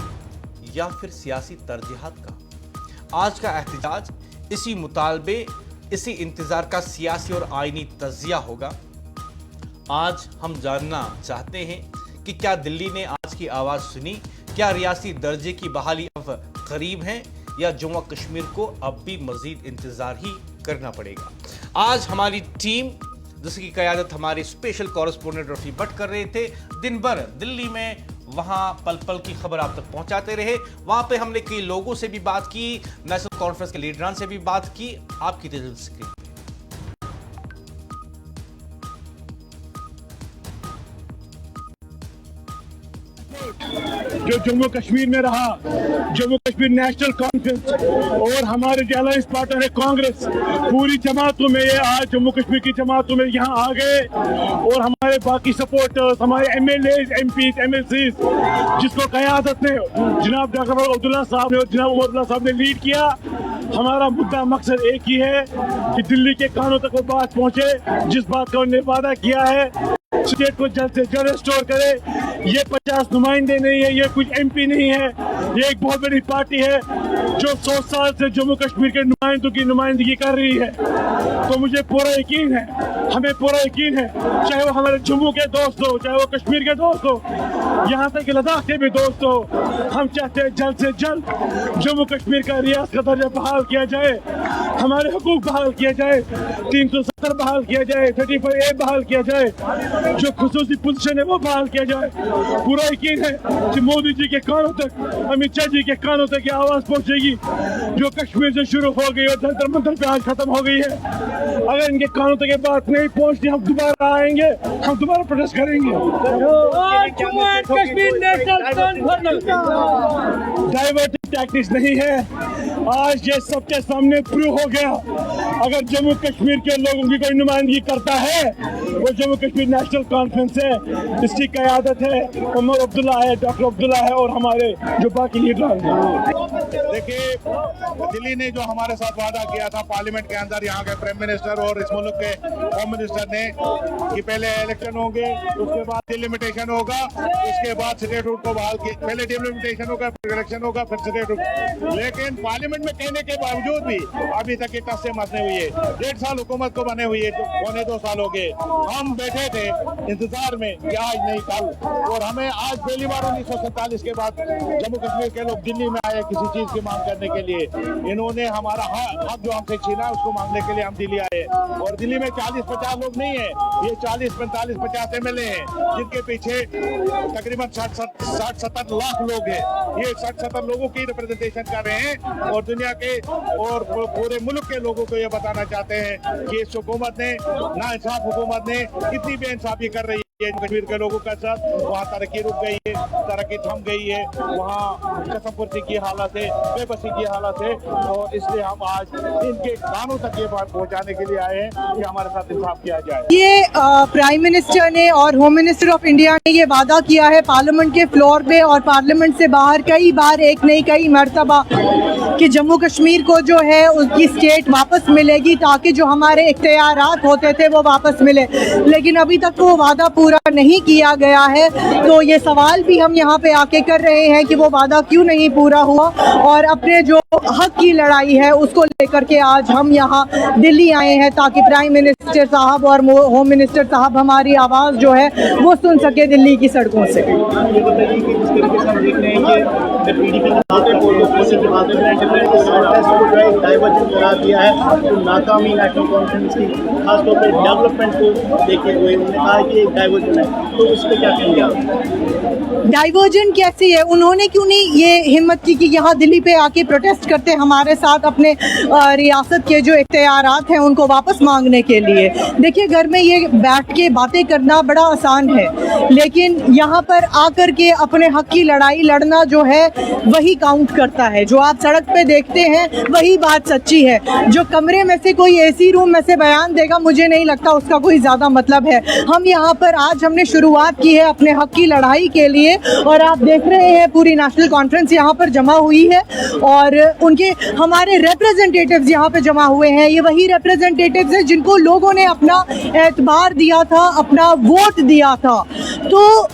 या फिर सियासी तरजीहात का? आज का एहतजाज इसी मुतालबे, इसी इंतजार का सियासी और आईनी तजिया होगा। आज हम जानना चाहते हैं कि क्या दिल्ली ने आज की आवाज सुनी, क्या रियासी दर्जे की बहाली अब करीब है, या जम्मू कश्मीर को अब भी मजीद इंतजार ही करना पड़ेगा? आज हमारी टीम, जिसकी क़यादत हमारे स्पेशल कॉरेस्पोंडेंट रफी भट्ट कर रहे थे, दिन भर दिल्ली में वहां पल पल की खबर आप तक पहुंचाते रहे। वहां पे हमने कई लोगों से भी बात की, नेशनल कॉन्फ्रेंस के लीडरान से भी बात की। आपकी स्क्रीन जो जम्मू कश्मीर में रहा, जम्मू कश्मीर नेशनल कॉन्फ्रेंस और हमारे जो अलायंस पार्टनर है कांग्रेस, पूरी जमातों में, ये आज जम्मू कश्मीर की जमातों में यहाँ आ गए, और हमारे बाकी सपोर्टर्स, हमारे एमएलएज, एमपीज, एमएलसीज, जिसको क़यादत ने जनाब डॉक्टर अब्दुल्ला साहब ने और जनाब उमर साहब ने लीड किया। हमारा मुद्दा मकसद एक ही है कि दिल्ली के कानों तक वो बात पहुँचे, जिस बात का उन्होंने वादा किया है, स्टेट को जल्द से जल्द रिस्टोर करे। ये 50 नुमाइंदे नहीं है, ये कुछ एमपी नहीं है, ये एक बहुत बड़ी पार्टी है जो 100 साल से जम्मू कश्मीर के नुमाइंदों की नुमाइंदगी कर रही है। तो मुझे पूरा यकीन है, हमें पूरा यकीन है, चाहे वो हमारे जम्मू के दोस्त हो, चाहे वो कश्मीर के दोस्त हो, यहाँ तक कि लद्दाख के भी दोस्त हो, हम चाहते हैं जल्द से जल्द जम्मू कश्मीर का रियासत का दर्जा बहाल किया जाए, हमारे हुकूक बहाल किया जाए, 370 बहाल किया जाए, 35A बहाल किया जाए, जो खुसूसी पोजीशन है वो बहाल किया जाए। पूरा यकीन है कि मोदी जी के कानों तक, अमित शाह जी के कानों तक ये आवाज पहुंचेगी जो कश्मीर से शुरू हो गई और जंतर मंतर पे आज खत्म हो गई है। अगर इनके कानों तक ये बात नहीं पहुंचती, हम दोबारा आएंगे, हम दोबारा प्रोटेस्ट करेंगे। डाइवर्टिंग टैक्टिक्स नहीं है, आज ये सबके सामने प्रूव हो गया। अगर जम्मू कश्मीर के लोगों की कोई नुमाइंदगी करता है वो जम्मू कश्मीर नेशनल कॉन्फ्रेंस है, इसकी क़यादत है उमर अब्दुल्ला है, डॉक्टर अब्दुल्ला है और हमारे जो बाकी लीडर हैं। देखिए, दिल्ली ने जो हमारे साथ वादा किया था पार्लियामेंट के अंदर, यहाँ के प्राइम मिनिस्टर और इस मुल्क के होम मिनिस्टर ने, कि पहले इलेक्शन होंगे, उसके बाद डिलिमिटेशन होगा, उसके बाद स्टेटहुड को बहाल किया, पहले डिलिमिटेशन होगा, फिर इलेक्शन होगा, फिर स्टेटहुड। लेकिन पार्लियामेंट में कहने के बावजूद भी अभी तक ये टस से मस नहीं हुई है। 1.5 साल हुकूमत को बने हुए, पौने 2 साल हो गए। हम बैठे थे इंतजार में कि आज नहीं कल, और हमें आज पहली बार 1947 के बाद जम्मू कश्मीर के लोग दिल्ली में आए किसी चीज की मांग करने के लिए। इन्होंने हमारा हक जो हमसे छीना उसको मांगने के लिए हम दिल्ली आए। और दिल्ली में 40-50 लोग नहीं है, ये 40, 45, 50 MLA हैं, जिनके पीछे तकरीबन 60-70 लाख लोग हैं। ये 60-70 लोगों की रिप्रेजेंटेशन कर रहे हैं और दुनिया के और पूरे मुल्क के लोगों को ये बताना चाहते हैं कि इस हुकूमत ने, नाइंसाफ हुकूमत ने कितनी बेइंसाफी कर रही है कश्मीर के लोगों के साथ। वहाँ तरक्की रुक गई है, तरक्की थम गई है, वहाँ कसमपुर्सी की हालत है, बेबसी की हालत है। और इसलिए हम आज इनके कानों तक ये बात पहुँचाने के लिए आए हैं कि हमारे साथ इंसाफ किया जाए। ये प्राइम मिनिस्टर ने और होम मिनिस्टर ऑफ इंडिया ने ये वादा किया है पार्लियामेंट के फ्लोर पे और पार्लियामेंट से बाहर कई बार, एक नहीं कई मरतबा, कि जम्मू कश्मीर को जो है उसकी स्टेट वापस मिलेगी ताकि जो हमारे इख्तियारात होते थे वो वापस मिले। लेकिन अभी तक वो वादा पूरा नहीं किया गया है। तो ये सवाल भी हम यहाँ पे आके कर रहे हैं कि वो वादा क्यों नहीं पूरा हुआ, और अपने जो हक की लड़ाई है उसको लेकर के आज हम यहाँ दिल्ली आए हैं ताकि प्राइम मिनिस्टर साहब और होम मिनिस्टर साहब हमारी आवाज़ जो है वो सुन सके दिल्ली की सड़कों से। ये बताइए कि जिस तरीके से हम देख रहे हैं कि पीडीपी की बातें डाइवर्जन करा दिया है, तो नाकामी नेशनल कॉन्फ्रेंस की खासतौर पर डेवलपमेंट को देखते हुए उन्होंने कहा कि एक डाइवर्जन है, तो उस पर क्या कहेंगे आप? डाइवर्जन कैसी है? उन्होंने क्यों नहीं ये हिम्मत की कि यहाँ दिल्ली पे आके प्रोटेस्ट करते हमारे साथ अपने रियासत के जो इख्तियारात हैं उनको वापस मांगने के लिए। देखिए, घर में ये बैठ के बातें करना बड़ा आसान है, लेकिन यहाँ पर आकर के अपने हक की लड़ाई लड़ना जो है वही काउंट करता है। जो आप सड़क पे देखते हैं वही बात सच्ची है। जो कमरे में से कोई एसी रूम में से बयान देगा, मुझे नहीं लगता उसका कोई ज़्यादा मतलब है। हम यहाँ पर आज हमने शुरुआत की है अपने हक की लड़ाई के लिए, और आप देख रहे हैं पूरी नेशनल कॉन्फ्रेंस यहाँ पर जमा हुई है और उनके हमारे रिप्रेजेंटेटिव्स यहाँ पे जमा हुए हैं। ये वही रिप्रेजेंटेटिव्स हैं जिनको लोगों ने अपना एतबार दिया था, अपना वोट दिया था। तो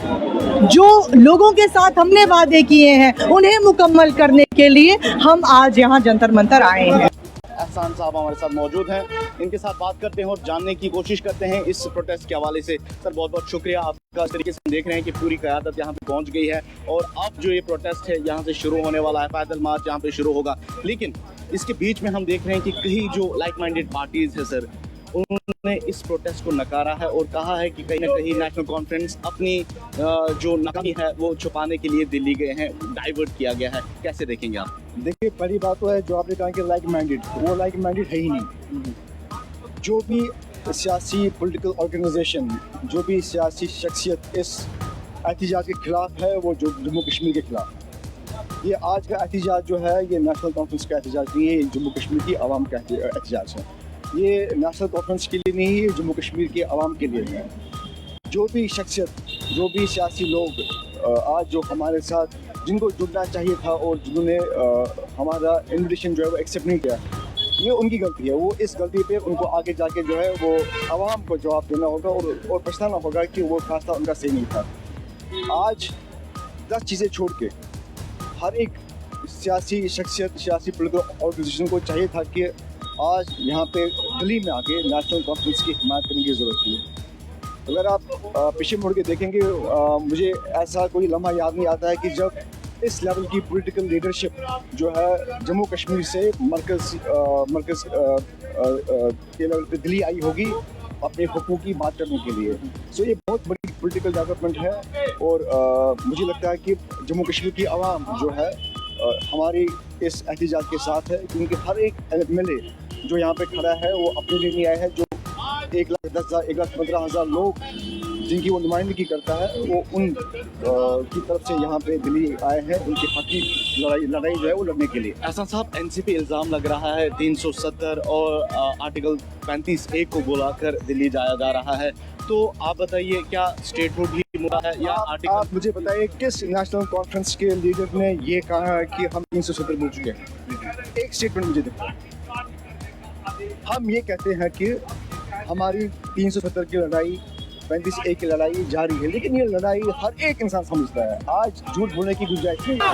जो लोगों के साथ हमने वादे किए हैं उन्हें मुकम्मल करने के लिए हम आज यहाँ जंतर मंतर आए हैं। एहसान साहब हमारे साथ मौजूद हैं, इनके साथ बात करते हैं और जानने की कोशिश करते हैं इस प्रोटेस्ट के हवाले से। सर, बहुत बहुत शुक्रिया आपका। इस तरीके से हम देख रहे हैं कि पूरी क़यादत यहाँ पे पहुँच गई है और अब जो ये प्रोटेस्ट है यहाँ से शुरू होने वाला है, पैदल मार्च यहाँ पे शुरू होगा। लेकिन इसके बीच में हम देख रहे हैं कि कई जो लाइक माइंडेड पार्टीज़ है सर, उन्होंने इस प्रोटेस्ट को नकारा है और कहा है कि कहीं ना कहीं नेशनल कॉन्फ्रेंस अपनी जो नाकामी है वो छुपाने के लिए दिल्ली गए हैं, डाइवर्ट किया गया है। कैसे देखेंगे आप? देखिए, पहली बात तो है जो आपने कहा कि लाइक माइंडेड, वो लाइक माइंडेड है ही नहीं। जो भी सियासी पॉलिटिकल ऑर्गेनाइजेशन, जो भी सियासी शख्सियत इस एहतजाज के खिलाफ है, वो जो जम्मू कश्मीर के खिलाफ, ये आज का एहतजाज जो है ये नेशनल कॉन्फ्रेंस का एहतजाज नहीं है, ये जम्मू कश्मीर की आवाम का एहतजाज है। ये नेशनल कॉन्फ्रेंस के लिए नहीं है, जम्मू कश्मीर के आवाम के लिए है। जो भी शख्सियत, जो भी सियासी लोग आज जो हमारे साथ जिनको जुड़ना चाहिए था और जिन्होंने हमारा इन्विटेशन जो है वो एक्सेप्ट नहीं किया, ये उनकी गलती है। वो इस गलती पे उनको आगे जाके जो है वो आवाम को जवाब देना होगा और पछताना होगा कि वो फैसला उनका सही नहीं था। आज 10 चीज़ें छोड़ के हर एक सियासी शख्सियत, सियासी पॉलिटिकल ऑर्गेनाइजेशन को चाहिए था कि आज यहाँ पे दिल्ली में आके नेशनल कॉन्फ्रेंस की हिमायत करने की ज़रूरत थी। अगर आप पीछे मुड़ के देखेंगे, मुझे ऐसा कोई लम्हा याद नहीं आता है कि जब इस लेवल की पॉलिटिकल लीडरशिप जो है जम्मू कश्मीर से मरकज़ के लेवल पे दिल्ली आई होगी अपने हुकूक की बात करने के लिए। सो ये बहुत बड़ी पॉलिटिकल डेवलपमेंट है और मुझे लगता है कि जम्मू कश्मीर की आवाम जो है हमारी इस एहतजाज के साथ है, क्योंकि हर एक MLA जो यहाँ पे खड़ा है वो अपने लिए नहीं आया है। जो 1,10,000 1,15,000 लोग जिनकी वो नुमाइंदगी करता है, वो उन की तरफ से यहाँ पे दिल्ली आए हैं उनकी हक की लड़ाई जो है वो लड़ने के लिए। एहसान साहब, एनसीपी इल्ज़ाम लग रहा है 370 और आर्टिकल 35A को बुलाकर दिल्ली जाया जा रहा है, तो आप बताइए क्या स्टेटहुड ही मुद्दा है या आर्टिकल? आप मुझे बताइए किस नेशनल कॉन्फ्रेंस के लीडर ने ये कहा है कि हम 370 बोल चुके हैं? एक स्टेटमेंट मुझे दिखाओ। हम ये कहते हैं कि हमारी 370 की लड़ाई, 35A की लड़ाई जारी है, लेकिन ये लड़ाई हर एक इंसान समझता है। आज झूठ बोलने की गुंजाइश नहीं है।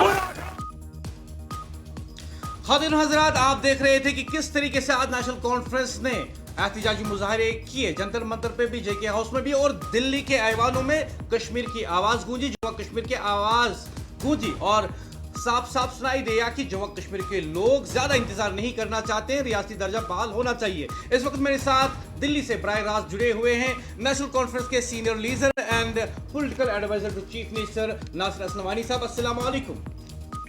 खातिन हजरात, आप देख रहे थे कि किस तरीके से आज नेशनल कॉन्फ्रेंस ने एहतिजाजी मुजाहरे किए, जंतर मंतर पे भी, जेके हाउस में भी, और दिल्ली के ऐवानों में कश्मीर की आवाज गूंजी, जम्मू कश्मीर की आवाज गूंजी, और साफ साफ सुनाई दिया कि जम्मू कश्मीर के लोग ज्यादा इंतजार नहीं करना चाहते हैं, रियासती दर्जा बहाल होना चाहिए। इस वक्त मेरे साथ दिल्ली से बराह रास्त जुड़े हुए हैं नेशनल कॉन्फ्रेंस के senior leader and political advisor to chief minister Nasir Aslamani साहब। अस्सलाम वालेकुम।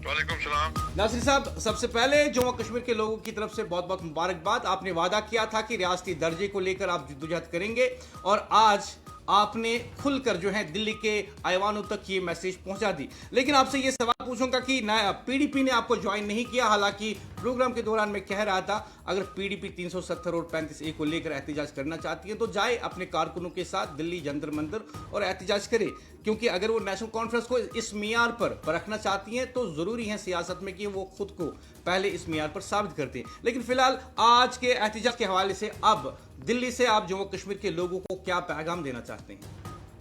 वालेकुम सलाम। नासिर साहब, सबसे पहले जम्मू कश्मीर के लोगों की तरफ से बहुत बहुत मुबारकबाद। आपने वादा किया था कि रियासती दर्जे को लेकर आप जद्दोजहद करेंगे, और आज आपने खुलकर जो है दिल्ली के ऐवानों तक ये मैसेज पहुंचा दी। लेकिन आपसे ये सवाल पूछूंगा कि पीडीपी ने आपको ज्वाइन नहीं किया, हालांकि प्रोग्राम के दौरान मैं कह रहा था अगर पीडीपी 370 और 35A को लेकर एहतिजाज करना चाहती है तो जाए अपने कारकुनों के साथ दिल्ली जंतर मंतर और एहतिजाज करे, क्योंकि अगर वो नेशनल कॉन्फ्रेंस को इस मियार पर रखना चाहती हैं तो जरूरी है सियासत में कि वो खुद को पहले इस मियार पर साबित करते हैं। लेकिन फिलहाल आज के एहतिजाज के हवाले से अब दिल्ली से आप जम्मू कश्मीर के लोगों को क्या पैगाम देना चाहते हैं?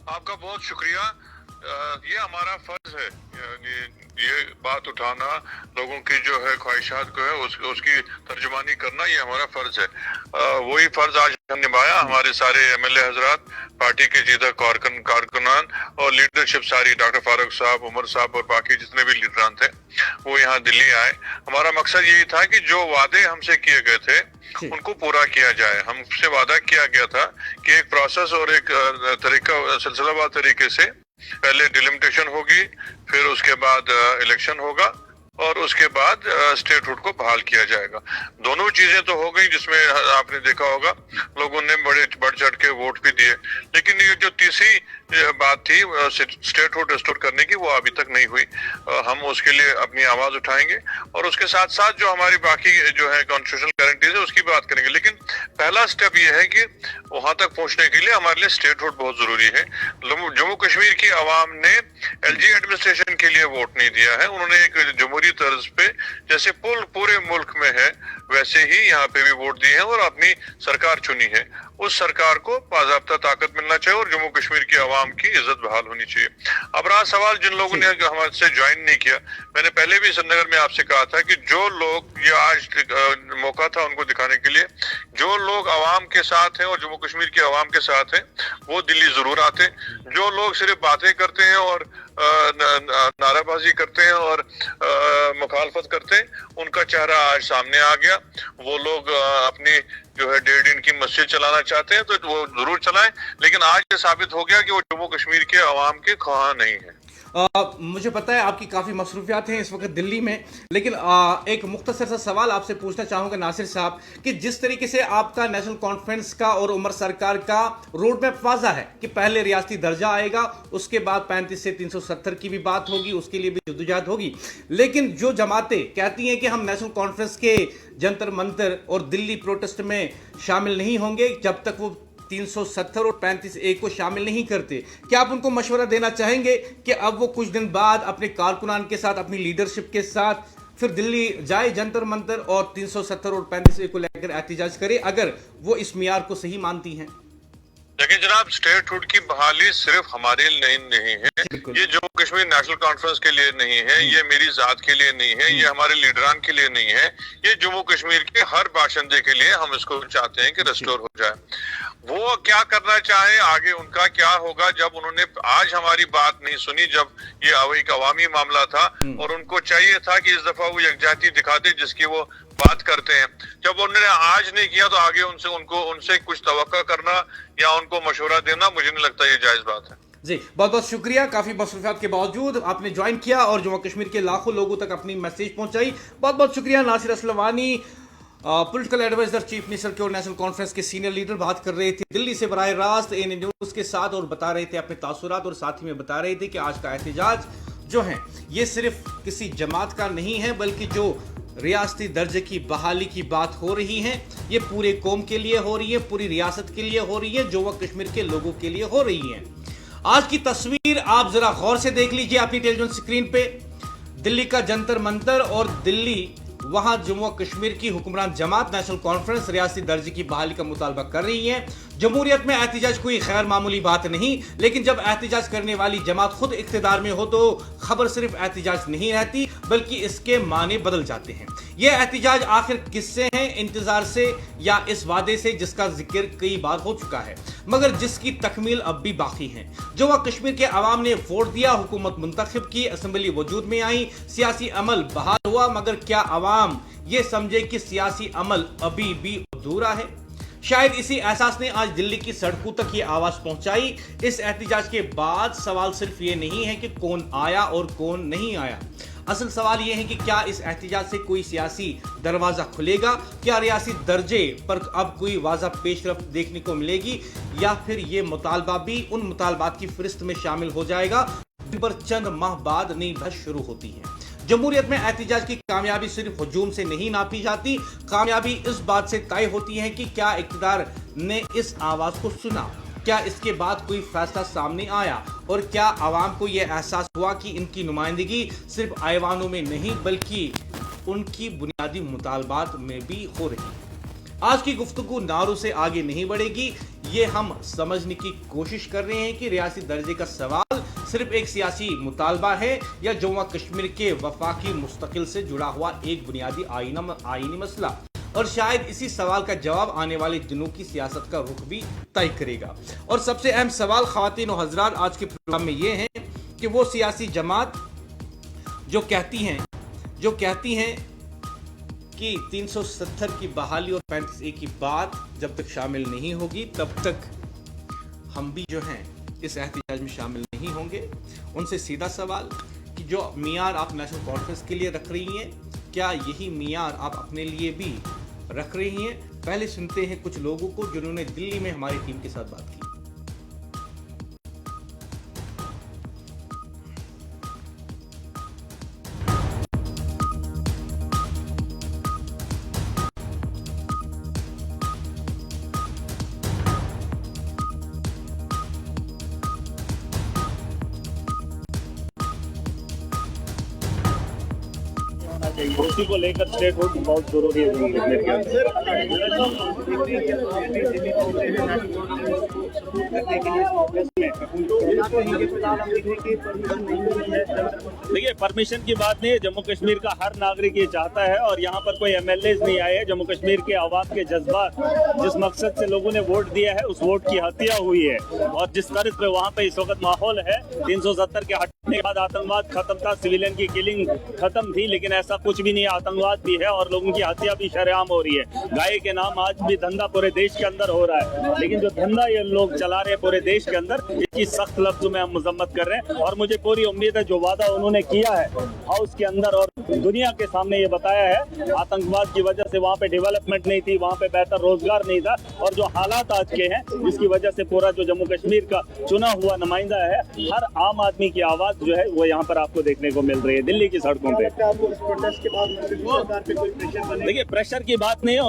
आपका बहुत शुक्रिया। ये हमारा फर्ज है, ये बात उठाना, लोगों की जो है ख्वाहिशात को है उसकी तर्जुमानी करना, ये हमारा फर्ज है। वही फर्ज आज हम निभाया। हमारे सारे एमएलए हजरात, पार्टी के जीता कारकुनान और लीडरशिप सारी, डॉक्टर फारूक साहब, उमर साहब और बाकी जितने भी लीडरान थे, वो यहाँ दिल्ली आए। हमारा मकसद यही था कि जो वादे हमसे किए गए थे उनको पूरा किया जाए। हमसे वादा किया गया था कि एक प्रोसेस और एक तरीका, सिलसिलावार तरीके से पहले डिलिमिटेशन होगी, फिर उसके बाद इलेक्शन होगा और उसके बाद स्टेटहुड को बहाल किया जाएगा। दोनों चीजें तो हो गई, जिसमें आपने देखा होगा लोगों ने बड़े बढ़ चढ़ के वोट भी दिए, लेकिन ये जो तीसरी बात थी स्टेटहुड रिस्टोर करने की, वो अभी तक नहीं हुई। हम उसके लिए अपनी आवाज उठाएंगे और उसके साथ साथ जो हमारी बाकी जो है कॉन्स्टिट्यूशनल गारंटीज है उसकी बात करेंगे। लेकिन पहला स्टेप ये है कि वहां तक पहुंचने के लिए हमारे लिए स्टेटहुड बहुत जरूरी है। जम्मू कश्मीर की आवाम ने एलजी एडमिनिस्ट्रेशन के लिए वोट नहीं दिया है। उन्होंने एक जमहूरी तर्ज पे, जैसे पूरे मुल्क में है वैसे ही यहाँ पे भी वोट दिए हैं और अपनी सरकार चुनी है। उस सरकार को बाज़ाब्ता ताकत मिलना चाहिए और जम्मू कश्मीर की आवाम की इज्जत बहाल होनी चाहिए। अब रहा सवाल जिन लोगों ने हमारे से ज्वाइन नहीं किया, मैंने पहले भी श्रीनगर में आपसे कहा था कि जो लोग, ये आज मौका था उनको दिखाने के लिए, जो लोग आवाम के साथ हैं और जम्मू कश्मीर की आवाम के साथ हैं वो दिल्ली जरूर आते। जो लोग सिर्फ बातें करते हैं और नाराबाजी करते हैं और मुखालफत करते हैं, उनका चेहरा आज सामने आ गया। वो लोग अपनी जो है 1.5 दिन की मस्जिद चलाना चाहते हैं तो वो जरूर चलाएं, लेकिन आज ये साबित हो गया कि वो जम्मू कश्मीर के अवाम के ख्वाह नहीं है। मुझे पता है आपकी काफ़ी मसरूफियात हैं इस वक्त दिल्ली में, लेकिन एक मुख्तसर सा सवाल आपसे पूछना चाहूँगा नासिर साहब कि जिस तरीके से आपका नेशनल कॉन्फ्रेंस का और उमर सरकार का रोड मैप वाज़ा है कि पहले रियासती दर्जा आएगा, उसके बाद 35 से 370 की भी बात होगी, उसके लिए भी जद्दोजहद होगी, लेकिन जो जमातें कहती हैं कि हम नेशनल कॉन्फ्रेंस के जंतर मंतर और दिल्ली प्रोटेस्ट में शामिल नहीं होंगे जब तक वो 370 और 35A को शामिल नहीं करते, क्या आप उनको मशवरा देना चाहेंगे कि अब वो कुछ दिन बाद अपने कारकुनान के साथ, अपनी लीडरशिप के साथ फिर दिल्ली जाए जंतर मंतर और 370 और 35A को लेकर एहतिजाज करे, अगर वो इस मियार को सही मानती हैं? लेकिन जनाब, स्टेटहुड की बहाली सिर्फ हमारे लिए नहीं है, ये जम्मू कश्मीर नेशनल कॉन्फ्रेंस के लिए नहीं है, ये मेरी जात के लिए नहीं है, ये हमारे लीडरान के लिए नहीं है, ये जम्मू कश्मीर के हर बाशिंदे के लिए हम इसको चाहते हैं कि रिस्टोर हो जाए। वो क्या करना चाहे आगे उनका क्या होगा। जब उन्होंने आज हमारी बात नहीं सुनी, जब ये एक अवामी मामला था और उनको चाहिए था कि इस दफा वो यकजहती दिखाते जिसकी वो बात करते हैं, जब उन्होंने आज नहीं किया तो आगे उनसे कुछ तवक्का करना या उनको मशवरा देना, मुझे नहीं लगता ये जायज बात है। जी, बहुत बहुत शुक्रिया। काफ़ी मसरूफियात के बावजूद आपने ज्वाइन किया और जम्मू कश्मीर के लाखों लोगों तक अपनी मैसेज पहुंचाई। बहुत बहुत शुक्रिया Nasir Aslamani, political advisor chief minister के और नेशनल कॉन्फ्रेंस के सीनियर लीडर बात कर रहे थे दिल्ली से बराह रास्त एएनए न्यूज के साथ और बता रहे थे अपने तासुरात और साथ ही में बता रहे थे कि आज का एहतजाज जो है ये सिर्फ किसी जमात का नहीं है बल्कि जो रियासती दर्जे की बहाली की बात हो रही है ये पूरे कौम के लिए हो रही है, पूरी रियासत के लिए हो रही है, जम्मू कश्मीर के लोगों के लिए हो रही है। आज की तस्वीर आप जरा गौर से देख लीजिए अपनी टेलीविजन स्क्रीन पे। दिल्ली का जंतर मंतर और दिल्ली वहां जम्मू कश्मीर की हुक्मरान जमात नेशनल कॉन्फ्रेंस रियासती दर्जे की बहाली का मुतालबा कर रही है। जमहूरियत में एहतजाज कोई गैर मामूली बात नहीं, लेकिन जब एहतजाज करने वाली जमात खुद इख्तिदार में हो तो खबर सिर्फ एहतजाज नहीं रहती बल्कि इसके माने बदल जाते हैं। यह एहतजाज आखिर किससे है? इंतजार से या इस वादे से जिसका जिक्र कई बार हो चुका है मगर जिसकी तकमील अब भी बाकी है। जम्मू कश्मीर के अवाम ने वोट दिया, हुकूमत मुंतखब की, असेंबली वजूद में आई, सियासी अमल बहाल हुआ, मगर क्या अवाम ये समझे कि सियासी अमल अभी भी अधूरा है? शायद इसी एहसास ने आज दिल्ली की सड़कों तक ये आवाज पहुंचाई। इस एहतजाज के बाद सवाल सिर्फ ये नहीं है कि कौन आया और कौन नहीं आया, असल सवाल यह है कि क्या इस एहतजाज से कोई सियासी दरवाजा खुलेगा? क्या रियासी दर्जे पर अब कोई वाज़ा पेशरफ्त देखने को मिलेगी या फिर ये मुतालबा भी उन मुतालबात की फहरिस्त में शामिल हो जाएगा जिन पर चंद माह बाद नई बहस शुरू होती है। जमहूरियत में एहतजाज की कामयाबी सिर्फ हुजूम से नहीं नापी जाती, कामयाबी इस बात से तय होती है कि क्या इक़्तिदार ने इस आवाज को सुना, क्या इसके बाद कोई फैसला सामने आया और क्या आवाम को यह एहसास हुआ कि इनकी नुमाइंदगी सिर्फ ऐवानों में नहीं बल्कि उनकी बुनियादी मुतालबात में भी हो रही है। आज की गुफ्तगू नारों से आगे नहीं बढ़ेगी, ये हम समझने की कोशिश कर रहे हैं कि रियासी दर्जे का सवाल सिर्फ एक सियासी मुतालबा है या जम्मू कश्मीर के वफाकी मुस्तकिल से जुड़ा हुआ एक बुनियादी आईनी मसला, और शायद इसी सवाल का जवाब आने वाले दिनों की सियासत का रुख भी तय करेगा। और सबसे अहम सवाल ख्वातीन और हजरात आज के प्रोग्राम में ये है कि वो सियासी जमात जो कहती हैं कि 370 की बहाली और 35A की बात जब तक शामिल नहीं होगी तब तक हम भी जो हैं इस एहतजाज में शामिल नहीं होंगे। उनसे सीधा सवाल कि जो मियार आप नेशनल कॉन्फ्रेंस के लिए रख रही हैं क्या यही मियार आप अपने लिए भी रख रही हैं? पहले सुनते हैं कुछ लोगों को जिन्होंने दिल्ली में हमारी टीम के साथ बात की। दोस्ती को लेकर स्टेट होल्ड बहुत जरूरी है जम्मू कश्मीर के देखिए, परमिशन की बात नहीं है। जम्मू कश्मीर का हर नागरिक ये चाहता है और यहाँ पर कोई MLAs नहीं आए हैं। जम्मू कश्मीर के आवाम के जज्बात, जिस मकसद से लोगों ने वोट दिया है उस वोट की हत्या हुई है और जिस तरह पे वहाँ पे इस वक्त माहौल है, 370 के हटने के बाद आतंकवाद खत्म था, सिविलियन की किलिंग खत्म थी, लेकिन ऐसा कुछ भी नहीं, आतंकवाद भी है और लोगों की हत्या भी शरेआम हो रही है। गाय के नाम आज भी धंधा पूरे देश के अंदर हो रहा है, लेकिन जो धंधा ये लोग चला रहे हैं पूरे देश के अंदर, इसकी सख्त लफ्जों में हम मजम्मत कर रहे हैं। और मुझे पूरी उम्मीद है जो वादा उन्होंने किया है हाउस के अंदर और दुनिया के सामने ये बताया है, आतंकवाद की वजह से वहाँ पे डेवलपमेंट नहीं थी, वहाँ पे बेहतर रोजगार नहीं था, और जो हालात आज के हैं जिसकी वजह से पूरा जो जम्मू कश्मीर का चुना हुआ नुमाइंदा है, हर आम आदमी की आवाज जो है वो यहाँ पर आपको देखने को मिल रही है दिल्ली की सड़कों पे। देखिए, प्रेशर की बात नहीं है।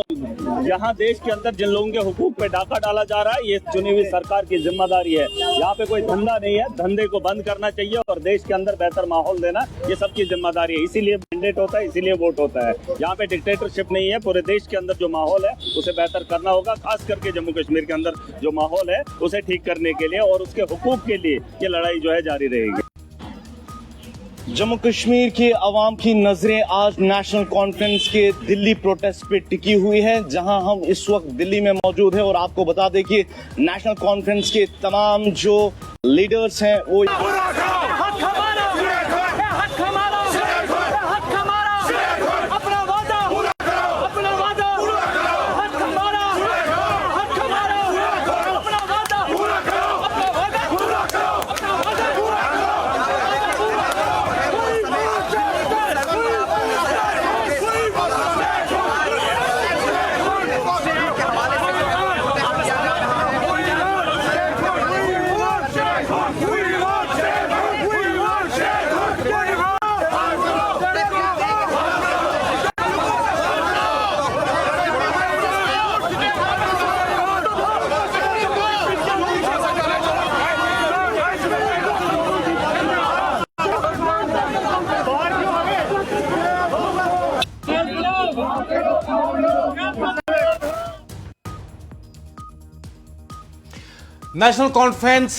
यहाँ देश के अंदर जिन लोगों के हुकूक पे डाका डाला जा रहा है, ये चुनी हुई सरकार की जिम्मेदारी है। यहाँ पे कोई धंधा नहीं है, धंधे को बंद करना चाहिए और देश के अंदर बेहतर माहौल देना ये सबकी जिम्मेदारी है। इसीलिए मैंडेट होता है, इसीलिए वोट होता है। यहाँ पे डिक्टेटरशिप नहीं है। पूरे देश के अंदर जो माहौल है उसे बेहतर करना होगा, खास करके जम्मू कश्मीर के अंदर जो माहौल है उसे ठीक करने के लिए और उसके हुकूक के लिए ये लड़ाई जो है जारी रहेगी। जम्मू कश्मीर के अवाम की नजरें आज नेशनल कॉन्फ्रेंस के दिल्ली प्रोटेस्ट पे टिकी हुई है, जहां हम इस वक्त दिल्ली में मौजूद है। और आपको बता दें कि नेशनल कॉन्फ्रेंस के तमाम जो लीडर्स हैं वो नेशनल कॉन्फ्रेंस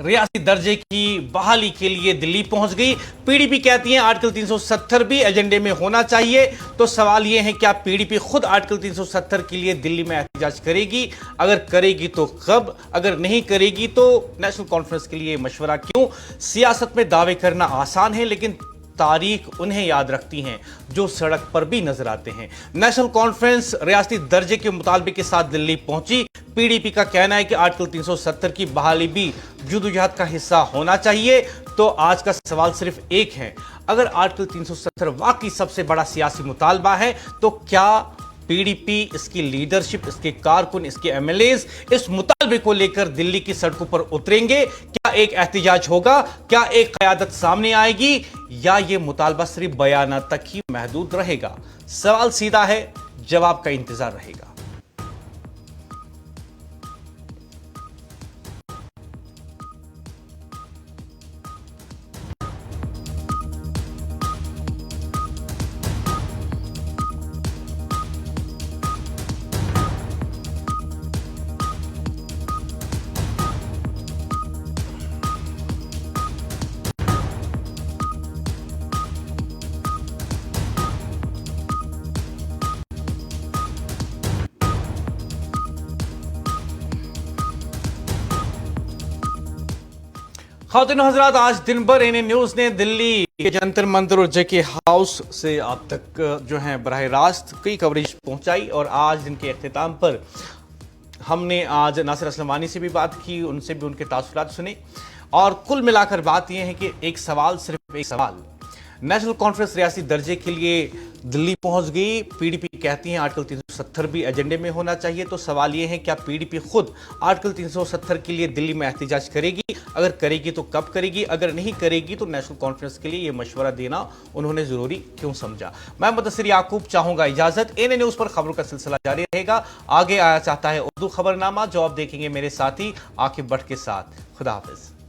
रियासती दर्जे की बहाली के लिए दिल्ली पहुंच गई। पीडीपी कहती है आर्टिकल 370 भी एजेंडे में होना चाहिए। तो सवाल यह है क्या पीडीपी खुद आर्टिकल 370 के लिए दिल्ली में एहतजाज करेगी? अगर करेगी तो कब? अगर नहीं करेगी तो नेशनल कॉन्फ्रेंस के लिए मशवरा क्यों? सियासत में दावे करना आसान है, लेकिन तारीख उन्हें याद रखती हैं जो सड़क पर भी नजर आते हैं। नेशनल कॉन्फ्रेंस रियासती दर्जे के मुतालबे के साथ दिल्ली पहुंची। पीडीपी का कहना है कि आर्टिकल 370 की बहाली भी जद्दोजहद का हिस्सा होना चाहिए। तो आज का सवाल सिर्फ एक है, अगर आर्टिकल 370 वाकई सबसे बड़ा सियासी मुतालबा है तो क्या पीडीपी, इसकी लीडरशिप, इसके कारकुन, इसके एमएलएज इस मुतालबे को लेकर दिल्ली की सड़कों पर उतरेंगे? क्या एक एहतजाज होगा? क्या एक क़यादत सामने आएगी? या यह मुतालबा सिर्फ बयाना तक ही महदूद रहेगा? सवाल सीधा है, जवाब का इंतजार रहेगा। ख़ातिन हज़रात, आज दिन भर एनए न्यूज़ ने दिल्ली के जंतर मंतर और जेके हाउस से आप तक जो है बराह रास्त कई कवरेज पहुंचाई। और आज दिन के अख्तिताम पर हमने आज नासिर असलमानी से भी बात की, उनसे भी उनके तासुरात सुने। और कुल मिलाकर बात यह है कि एक सवाल, सिर्फ एक सवाल, नेशनल कॉन्फ्रेंस रियासी दर्जे के लिए दिल्ली पहुंच गई। पीडीपी कहती है आर्टिकल 370 भी एजेंडे में होना चाहिए। तो सवाल यह है क्या पीडीपी खुद आर्टिकल 370 के लिए दिल्ली में एहतजाज करेगी? अगर करेगी तो कब करेगी? अगर नहीं करेगी तो नेशनल कॉन्फ्रेंस के लिए यह मशवरा देना उन्होंने जरूरी क्यों समझा? मैं मुदस्सिर याकूब चाहूंगा इजाजत। एनए न्यूज़ पर खबरों का सिलसिला जारी रहेगा। आगे आया चाहता है उर्दू खबरनामा, जो आप देखेंगे मेरे साथी आकिब भट्ट के साथ। खुदा हाफिज।